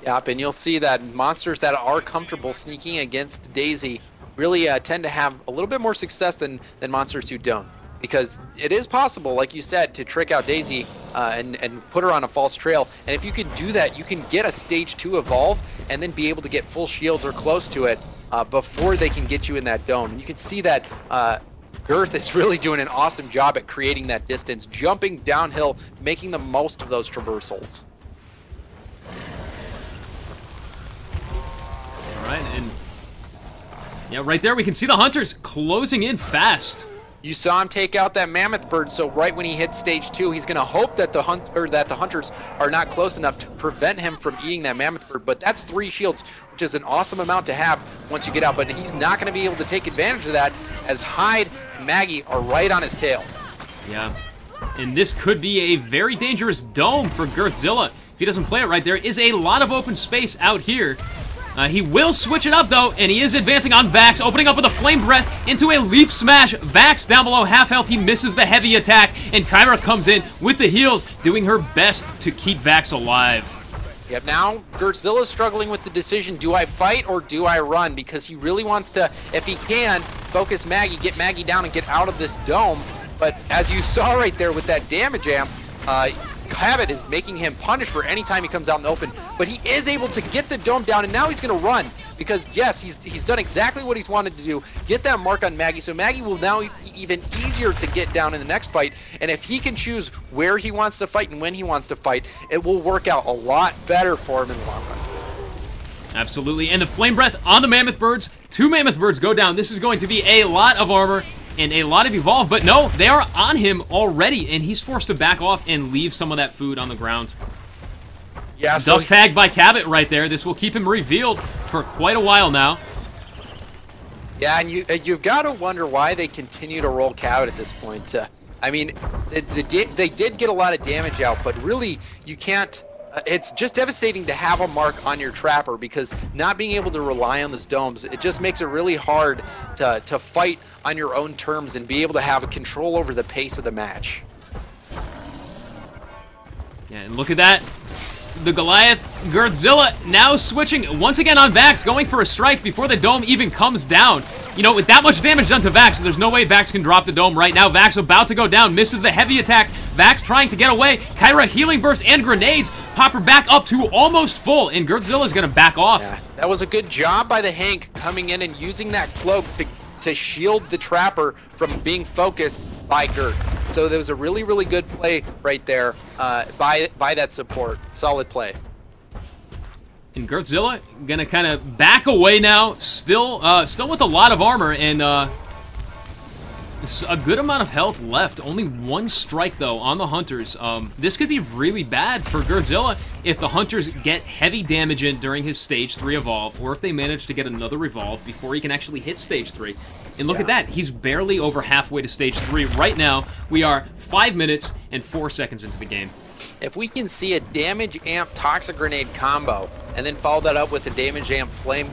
Yep, and you'll see that monsters that are comfortable sneaking against Daisy really tend to have a little bit more success than monsters who don't. Because it is possible, like you said, to trick out Daisy and put her on a false trail. And if you can do that, you can get a stage 2 evolve and then be able to get full shields or close to it before they can get you in that dome. And you can see that Girth is really doing an awesome job at creating that distance, jumping downhill, making the most of those traversals. All right, and yeah, right there we can see the hunters closing in fast. You saw him take out that mammoth bird, so right when he hits stage 2, he's going to hope that the hunters are not close enough to prevent him from eating that mammoth bird. But that's 3 shields, which is an awesome amount to have once you get out. But he's not going to be able to take advantage of that, as Hyde and Maggie are right on his tail. Yeah, and this could be a very dangerous dome for Girthzilla. If he doesn't play it right, there is a lot of open space out here. He will switch it up, though, and he is advancing on Vax, opening up with a Flame Breath into a Leap Smash. Vax down below half health. He misses the heavy attack, and Kyra comes in with the heals, doing her best to keep Vax alive. Yep, now Girtzilla's struggling with the decision, do I fight or do I run? Because he really wants to, if he can, focus Maggie, get Maggie down and get out of this dome. But as you saw right there with that damage amp, Habit is making him punish for any time he comes out in the open, but he is able to get the dome down, and now he's going to run because, yes, he's done exactly what he's wanted to do, get that mark on Maggie, so Maggie will now be even easier to get down in the next fight, and if he can choose where he wants to fight and when he wants to fight, it will work out a lot better for him in the long run. Absolutely, and the Flame Breath on the Mammoth Birds. 2 Mammoth Birds go down. This is going to be a lot of armor and a lot of evolve, but no, they are on him already, and he's forced to back off and leave some of that food on the ground. Yeah, so Dust tagged by Cabot right there. This will keep him revealed for quite a while now. Yeah, and you've got to wonder why they continue to roll Cabot at this point. I mean, they did get a lot of damage out, but really, you can't... it's just devastating to have a mark on your trapper, because not being able to rely on those domes, it just makes it really hard to fight on your own terms and be able to have a control over the pace of the match. Yeah, and look at that. The Goliath, Girthzilla now switching once again on Vax, going for a strike before the dome even comes down. You know, with that much damage done to Vax, there's no way Vax can drop the dome right now. Vax about to go down, misses the heavy attack. Vax trying to get away. Kyra healing burst and grenades pop her back up to almost full, and Girthzilla's gonna back off. Yeah, that was a good job by the Hank coming in and using that cloak to shield the trapper from being focused by Girth. So there was a really, really good play right there by that support. Solid play. And Girthzilla gonna kind of back away now, still with a lot of armor and a good amount of health left. Only 1 strike though on the hunters. This could be really bad for Girthzilla if the hunters get heavy damage in during his stage 3 evolve, or if they manage to get another evolve before he can actually hit stage 3. And look at that, he's barely over halfway to stage 3 right now. We are 5 minutes and 4 seconds into the game. If we can see a damage amp toxic grenade combo and then follow that up with a damage amp flame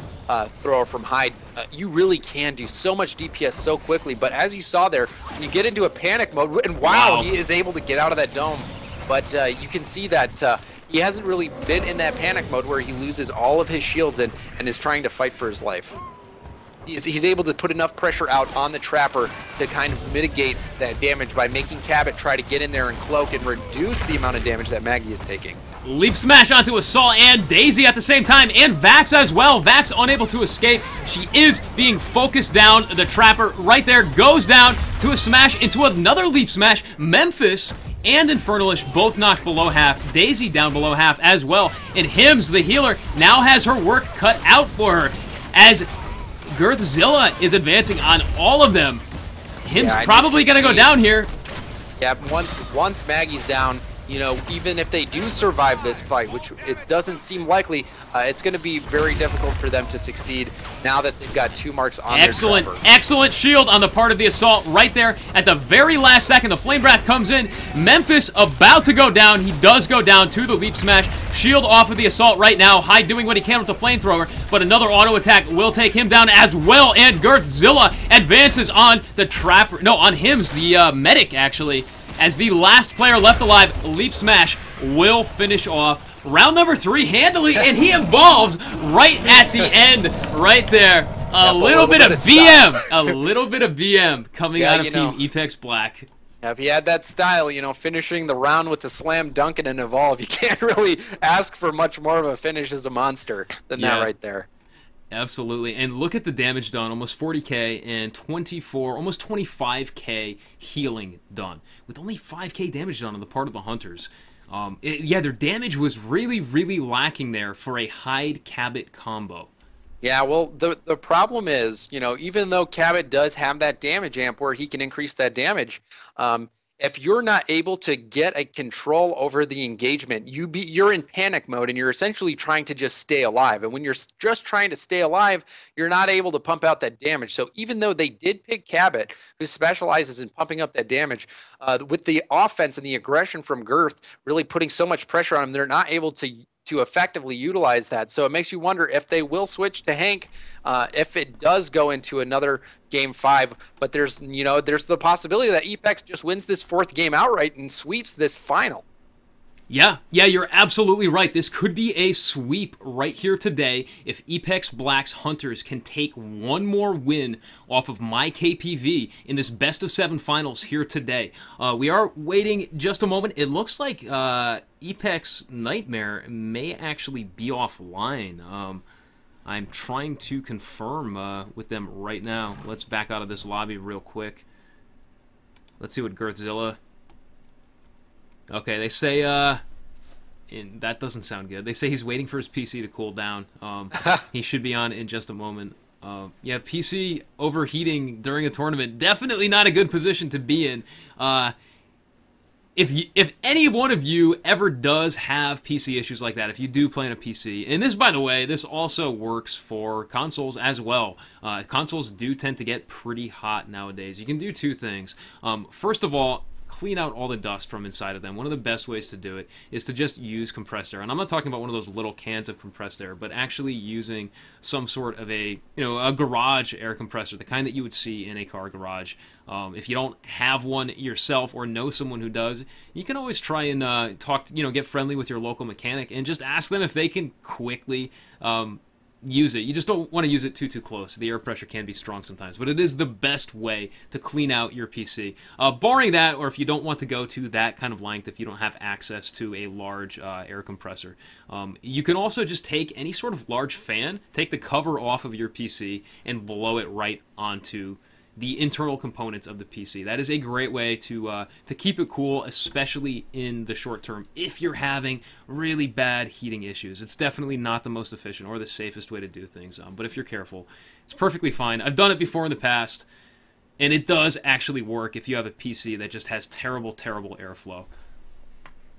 thrower from Hyde, you really can do so much DPS so quickly. But as you saw there, when you get into a panic mode, and wow, he is able to get out of that dome. But you can see that he hasn't really been in that panic mode where he loses all of his shields and is trying to fight for his life. He's able to put enough pressure out on the trapper to kind of mitigate that damage by making Cabot try to get in there and cloak and reduce the amount of damage that Maggie is taking. Leap smash onto Assault and Daisy at the same time, and Vax as well. Vax unable to escape. She is being focused down. The trapper right there goes down to a smash into another leap smash. Memphis and Infernalish both knocked below half. Daisy down below half as well. And Hims, the healer, now has her work cut out for her as Girthzilla is advancing on all of them. Hims probably going to go down here. Yeah, once Maggie's down, you know, even if they do survive this fight, which it doesn't seem likely, it's going to be very difficult for them to succeed now that they've got 2 marks on their Trevor. Excellent shield on the part of the Assault right there at the very last second. The Flame Breath comes in. Memphis about to go down. He does go down to the Leap Smash. Shield off of the Assault right now. Hyde doing what he can with the Flamethrower, but another auto attack will take him down as well, and Girthzilla advances on the Trapper. No, on Hims, the medic, actually. As the last player left alive, Leap Smash will finish off round number 3 handily, and he evolves right at the end, right there. A little bit of BM, a little bit of BM coming out of Team Apex Black. Yeah, if he had that style, you know, finishing the round with the slam dunk and an evolve, you can't really ask for much more of a finish as a monster than that right there. Absolutely, and look at the damage done, almost 40k and 24, almost 25k healing done, with only 5k damage done on the part of the Hunters. Yeah, their damage was really, really lacking there for a Hyde Cabot combo. Yeah, well, the problem is, you know, even though Cabot does have that damage amp where he can increase that damage, if you're not able to get a control over the engagement, you're in panic mode and you're essentially trying to just stay alive. And when you're just trying to stay alive, you're not able to pump out that damage. So even though they did pick Cabot, who specializes in pumping up that damage, with the offense and the aggression from Girth really putting so much pressure on them, they're not able to effectively utilize that. So it makes you wonder if they will switch to Hank if it does go into another game 5. But there's, you know, there's the possibility that Apex just wins this 4th game outright and sweeps this final. Yeah, you're absolutely right. This could be a sweep right here today if Apex Black's Hunters can take one more win off of my KPV in this best of 7 finals here today. We are waiting just a moment. It looks like Apex Nightmare may actually be offline. I'm trying to confirm with them right now. Let's back out of this lobby real quick. Let's see what Girthzilla... Okay, they say, that doesn't sound good. They say he's waiting for his PC to cool down. He should be on in just a moment. Yeah, PC overheating during a tournament, definitely not a good position to be in. If any one of you ever does have PC issues like that, if you do play on a PC, and this, by the way, this also works for consoles as well. Consoles do tend to get pretty hot nowadays. You can do 2 things. First of all, clean out all the dust from inside of them. One of the best ways to do it is to just use compressed air. And I'm not talking about one of those little cans of compressed air, but actually using some sort of a garage air compressor, the kind that you would see in a car garage. If you don't have one yourself or know someone who does, you can always try and get friendly with your local mechanic and just ask them if they can quickly use it. You just don't want to use it too close. The air pressure can be strong sometimes, but it is the best way to clean out your PC. Barring that, or if you don't want to go to that kind of length, if you don't have access to a large air compressor, you can also just take any sort of large fan, take the cover off of your PC, and blow it right onto the internal components of the PC. That is a great way to keep it cool, especially in the short term, if you're having really bad heating issues. It's definitely not the most efficient or the safest way to do things, but if you're careful, it's perfectly fine. I've done it before in the past, and it does actually work if you have a PC that just has terrible, terrible airflow.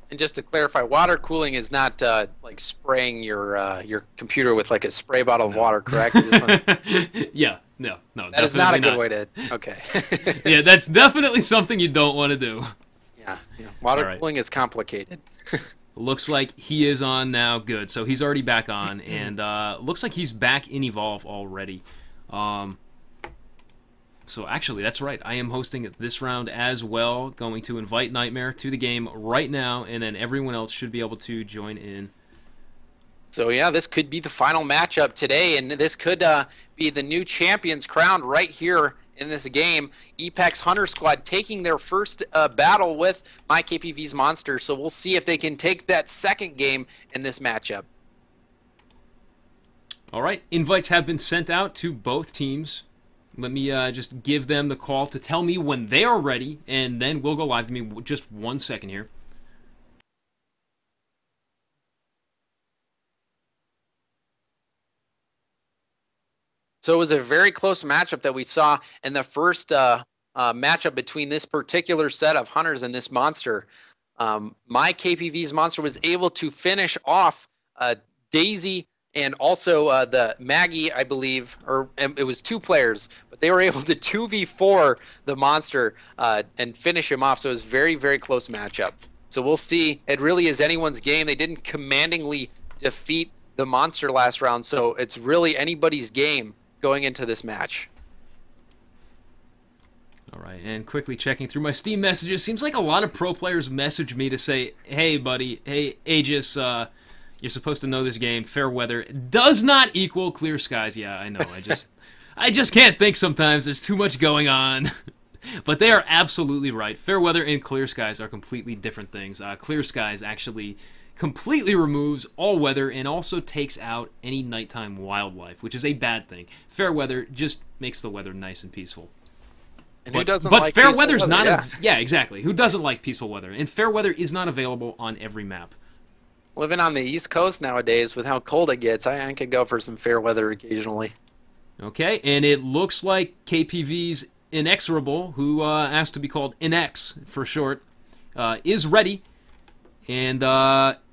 And just to clarify, water cooling is not like spraying your computer with like a spray bottle of water, correct? Yeah. No. That is not a good way to... Okay. Yeah, that's definitely something you don't want to do. Yeah. Water cooling is complicated. Looks like he is on now. Good. So he's already back on, and looks like he's back in Evolve already. So actually, that's right. I am hosting this round as well. Going to invite Nightmare to the game right now, and then everyone else should be able to join in. So yeah, this could be the final matchup today, and this could be the new champions crowned right here in this game. Apex Hunter Squad taking their first battle with MyKPV's Monster, so we'll see if they can take that second game in this matchup. All right, invites have been sent out to both teams. Let me just give them the call to tell me when they are ready, and then we'll go live. Give me just 1 second here. So it was a very close matchup that we saw in the first matchup between this particular set of Hunters and this Monster. My KPV's monster was able to finish off Daisy and also the Maggie, I believe, or it was 2 players, but they were able to 2v4 the monster and finish him off. So it was very, very close matchup. So we'll see. It really is anyone's game. They didn't commandingly defeat the monster last round, so it's really anybody's game going into this match. All right, and quickly checking through my Steam messages, seems like a lot of pro players message me to say, hey, buddy, hey, Aegis, you're supposed to know this game. Fair weather does not equal clear skies. Yeah, I know. I just can't think sometimes. There's too much going on. But they are absolutely right. Fair weather and clear skies are completely different things. Clear skies actually completely removes all weather and also takes out any nighttime wildlife, which is a bad thing. Fair weather just makes the weather nice and peaceful. And who doesn't but like fair peaceful weather's weather? not yeah, exactly. Who doesn't like peaceful weather? And fair weather is not available on every map. Living on the East Coast nowadays with how cold it gets, I could go for some fair weather occasionally. Okay, and it looks like KPV's Inexorable, who asked to be called NX for short, is ready. And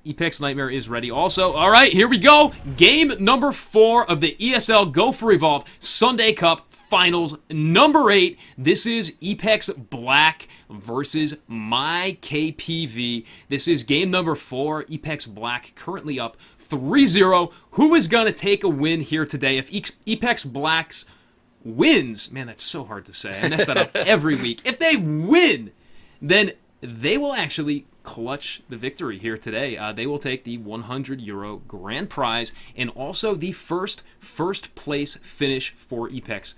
Apex Nightmare is ready also. All right, here we go. Game number 4 of the ESL Go4Evolve Sunday Cup Finals number 8. This is Apex Black versus my KPV. This is game number 4. Apex Black currently up 3-0. Who is going to take a win here today? If Apex Black's wins, man, that's so hard to say. I mess that up every week. If they win, then they will actually clutch the victory here today. They will take the €100 grand prize and also the first place finish for Apex.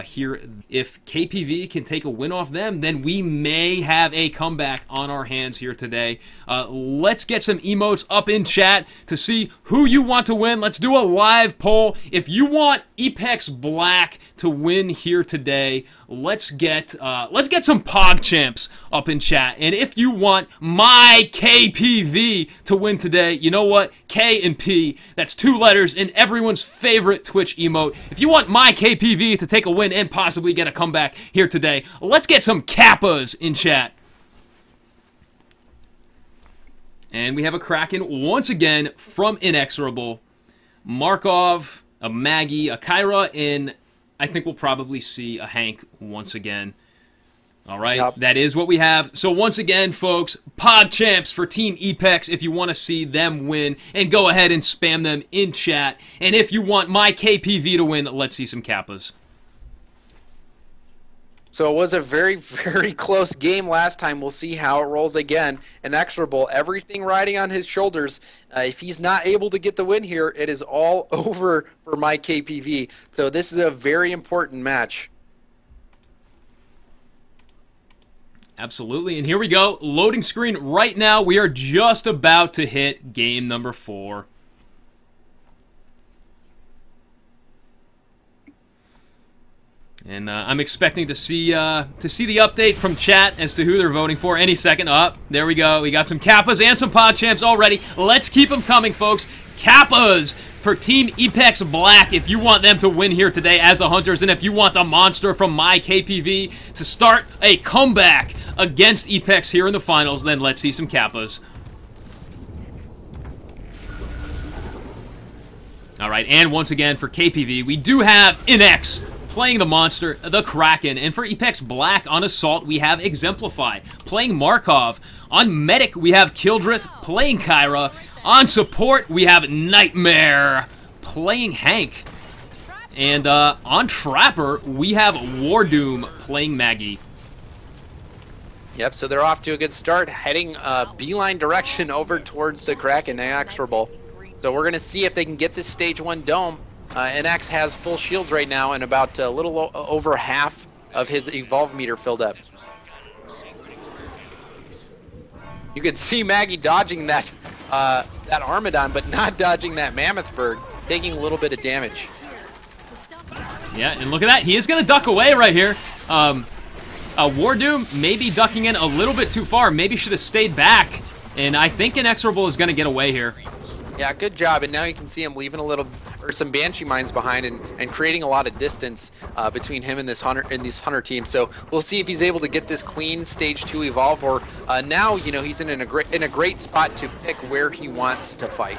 Here, if KPV can take a win off them, then we may have a comeback on our hands here today. Let's get some emotes up in chat to see who you want to win. Let's do a live poll. If you want Apex Black to win here today, let's get some PogChamps up in chat. And if you want my KPV to win today, you know what? K and P, that's 2 letters in everyone's favorite Twitch emote. If you want my KPV to take a win and possibly get a comeback here today, let's get some Kappas in chat. And we have a Kraken once again from Inexorable. Markov, a Maggie, a Kyra, and I think we'll probably see a Hank once again. All right, yep. That is what we have. So once again, folks, PogChamps for Team Apex if you want to see them win, and go ahead and spam them in chat. And if you want my KPV to win, let's see some Kappas. So it was a very, very close game last time. We'll see how it rolls again. Inexorable, everything riding on his shoulders. If he's not able to get the win here, it is all over for my KPV. So this is a very important match. Absolutely, and here we go. Loading screen right now. We are just about to hit game number 4. And I'm expecting to see the update from chat as to who they're voting for any second. There we go. We got some Kappas and some PogChamps already. Let's keep them coming, folks. Kappas for Team Apex Black if you want them to win here today as the Hunters, and if you want the monster from my KPV to start a comeback against Apex here in the finals, then let's see some Kappas. All right, and once again for KPV, we do have Inex playing the monster, the Kraken. And for Apex Black on Assault, we have Exemplify playing Markov. On Medic, we have Kildrith playing Kyra. On Support, we have Nightmare playing Hank. And on Trapper, we have Wardoom playing Maggie. Yep, so they're off to a good start, heading beeline direction over towards the Kraken Inexorable. So we're going to see if they can get this Stage 1 dome. NX has full shields right now and about a little over half of his Evolve meter filled up. You could see Maggie dodging that Armadon, but not dodging that Mammothberg, taking a little bit of damage. Yeah, and look at that. He is going to duck away right here. Wardoom maybe ducking in a little bit too far. Maybe should have stayed back. And I think Inexorable is going to get away here. Yeah, good job. And now you can see him leaving a little or some Banshee Mines behind, and creating a lot of distance between him and this Hunter team. So we'll see if he's able to get this clean stage 2 evolve, or now he's in a great spot to pick where he wants to fight.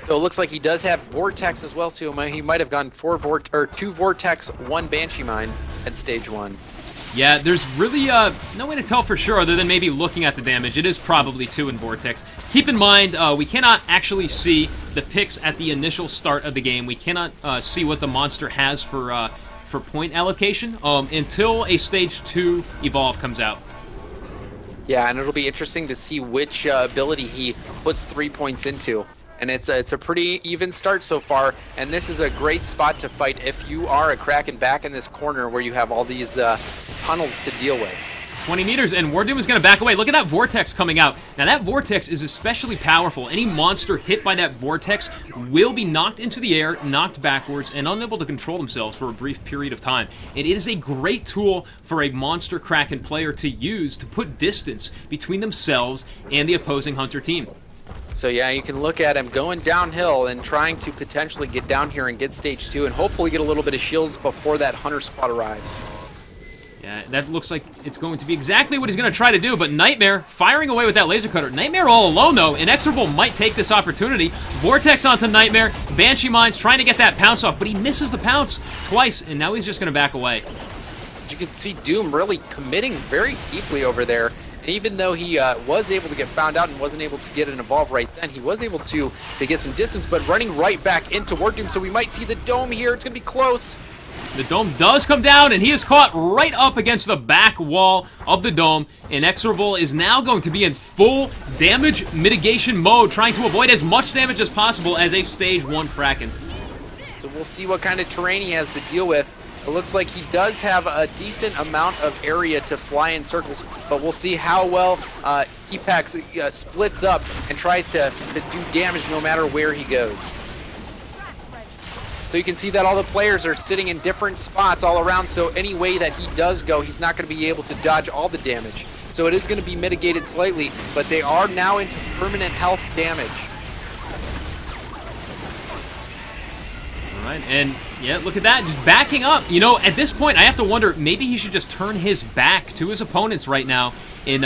So it looks like he does have Vortex as well, so he might have gone 2 Vortex, 1 Banshee Mine at stage 1. Yeah, there's really no way to tell for sure other than maybe looking at the damage. It is probably 2 in Vortex. Keep in mind, we cannot actually see the picks at the initial start of the game. We cannot see what the monster has for point allocation until a stage 2 evolve comes out. Yeah, and it'll be interesting to see which ability he puts 3 points into. And it's a pretty even start so far, and this is a great spot to fight if you are a Kraken back in this corner where you have all these tunnels to deal with. 20 meters, and Wardoom is going to back away. Look at that Vortex coming out. Now, that Vortex is especially powerful. Any monster hit by that Vortex will be knocked into the air, knocked backwards, and unable to control themselves for a brief period of time. And it is a great tool for a monster Kraken player to use to put distance between themselves and the opposing Hunter team. So yeah, you can look at him going downhill and trying to potentially get down here and get stage 2 and hopefully get a little bit of shields before that Hunter squad arrives. Yeah, that looks like it's going to be exactly what he's going to try to do, but Nightmare firing away with that laser cutter. Nightmare all alone, though. Inexorable might take this opportunity. Vortex onto Nightmare. Banshee Mines trying to get that pounce off, but he misses the pounce twice, and now he's just going to back away. You can see Doom really committing very deeply over there. And even though he was able to get found out and wasn't able to get an evolve right then, he was able to get some distance, but running right back into Wardoom, so we might see the Dome here. It's going to be close. The Dome does come down, and he is caught right up against the back wall of the Dome. Inexorable is now going to be in full damage mitigation mode, trying to avoid as much damage as possible as a Stage 1 Kraken. So we'll see what kind of terrain he has to deal with. It looks like he does have a decent amount of area to fly in circles, but we'll see how well Epex splits up and tries to do damage no matter where he goes. So you can see that all the players are sitting in different spots all around, so any way that he does go, he's not going to be able to dodge all the damage. So it is going to be mitigated slightly, but they are now into permanent health damage. All right, and yeah, look at that, just backing up. You know, at this point, I have to wonder, maybe he should just turn his back to his opponents right now and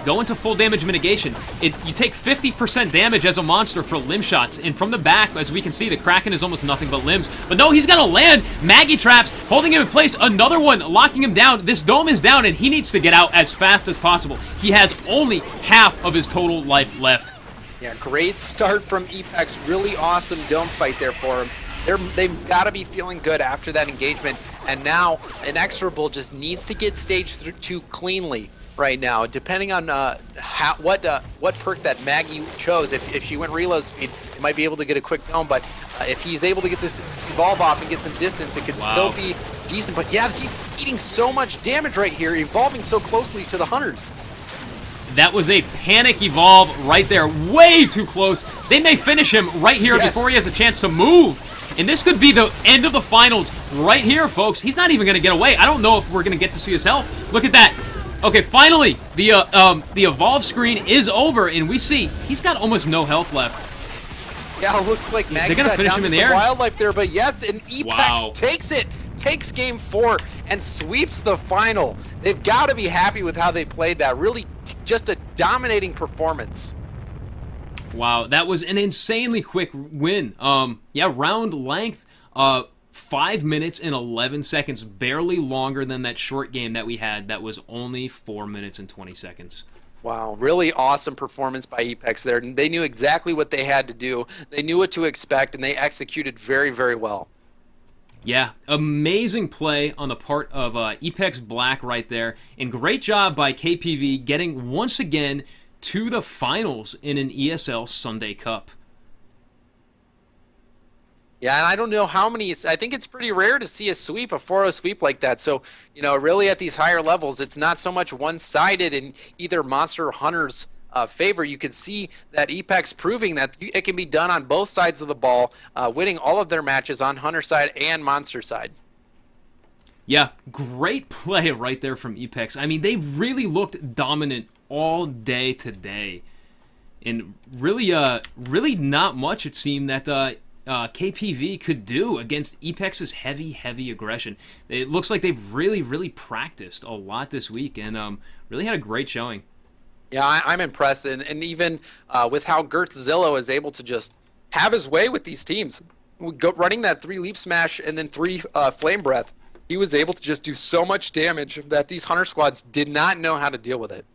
go into full damage mitigation. You take 50% damage as a monster for limb shots, and from the back, as we can see, the Kraken is almost nothing but limbs. But no, he's gonna land Maggie traps, holding him in place, another one locking him down. This Dome is down, and he needs to get out as fast as possible. He has only half of his total life left. Yeah, great start from Epex. Really awesome Dome fight there for him. They've got to be feeling good after that engagement, and now Inexorable just needs to get stage 2 cleanly right now. Depending on what perk that Maggie chose, if she went reload speed, he might be able to get a quick Dome, but if he's able to get this evolve off and get some distance, it could still be decent. But yeah, he's eating so much damage right here, evolving so closely to the Hunters. That was a panic evolve right there, way too close. They may finish him right here before he has a chance to move. And this could be the end of the finals right here, folks. He's not even going to get away. I don't know if we're going to get to see his health. Look at that. Okay, finally, the evolve screen is over, and we see he's got almost no health left. Yeah, it looks like Maggie got down to some wildlife there, but yes, and Epex takes it. Takes game 4 and sweeps the final. They've got to be happy with how they played that. Really just a dominating performance. Wow, that was an insanely quick win. Yeah, round length, 5 minutes and 11 seconds, barely longer than that short game that we had that was only 4 minutes and 20 seconds. Wow, really awesome performance by Epex there. They knew exactly what they had to do. They knew what to expect, and they executed very, very well. Yeah, amazing play on the part of Epex Black right there, and great job by KPV getting, once again, to the finals in an ESL Sunday Cup. Yeah, and I don't know how many, I think it's pretty rare to see a sweep, a 4-0 sweep like that. So, you know, really at these higher levels, it's not so much one-sided in either Monster or Hunter's favor. You can see that Epex proving that it can be done on both sides of the ball, winning all of their matches on Hunter side and Monster side. Yeah, great play right there from Epex. I mean, they really looked dominant all day today. And really not much, it seemed, that KPV could do against Epex's heavy aggression. It looks like they've really practiced a lot this week and really had a great showing. Yeah, I'm impressed, and even with how Girthzilla is able to just have his way with these teams. Running that 3 leap smash and then 3 flame breath, he was able to just do so much damage that these Hunter squads did not know how to deal with it.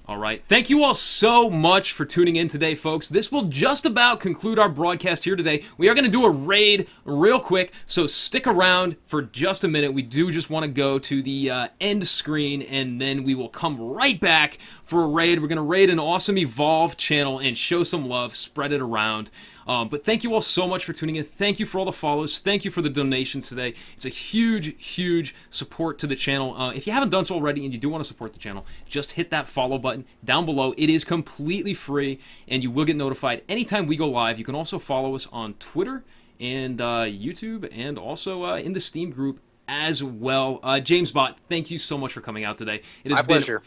All right. Thank you all so much for tuning in today, folks. This will just about conclude our broadcast here today. We are going to do a raid real quick, so stick around for just a minute. We do just want to go to the end screen, and then we will come right back for a raid. We're going to raid an awesome Evolve channel and show some love, spread it around. But thank you all so much for tuning in. Thank you for all the follows. Thank you for the donations today. It's a huge support to the channel. If you haven't done so already and you do want to support the channel, just hit that follow button down below. It is completely free, and you will get notified anytime we go live. You can also follow us on Twitter and YouTube, and also in the Steam group as well. James Bott, thank you so much for coming out today. It has been pleasure.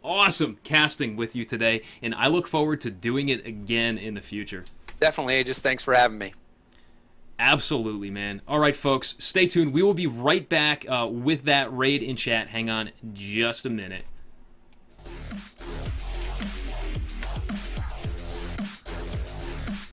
awesome casting with you today, and I look forward to doing it again in the future. Definitely, Aegis. Thanks for having me. Absolutely, man. All right, folks, stay tuned. We will be right back with that raid in chat. Hang on just a minute.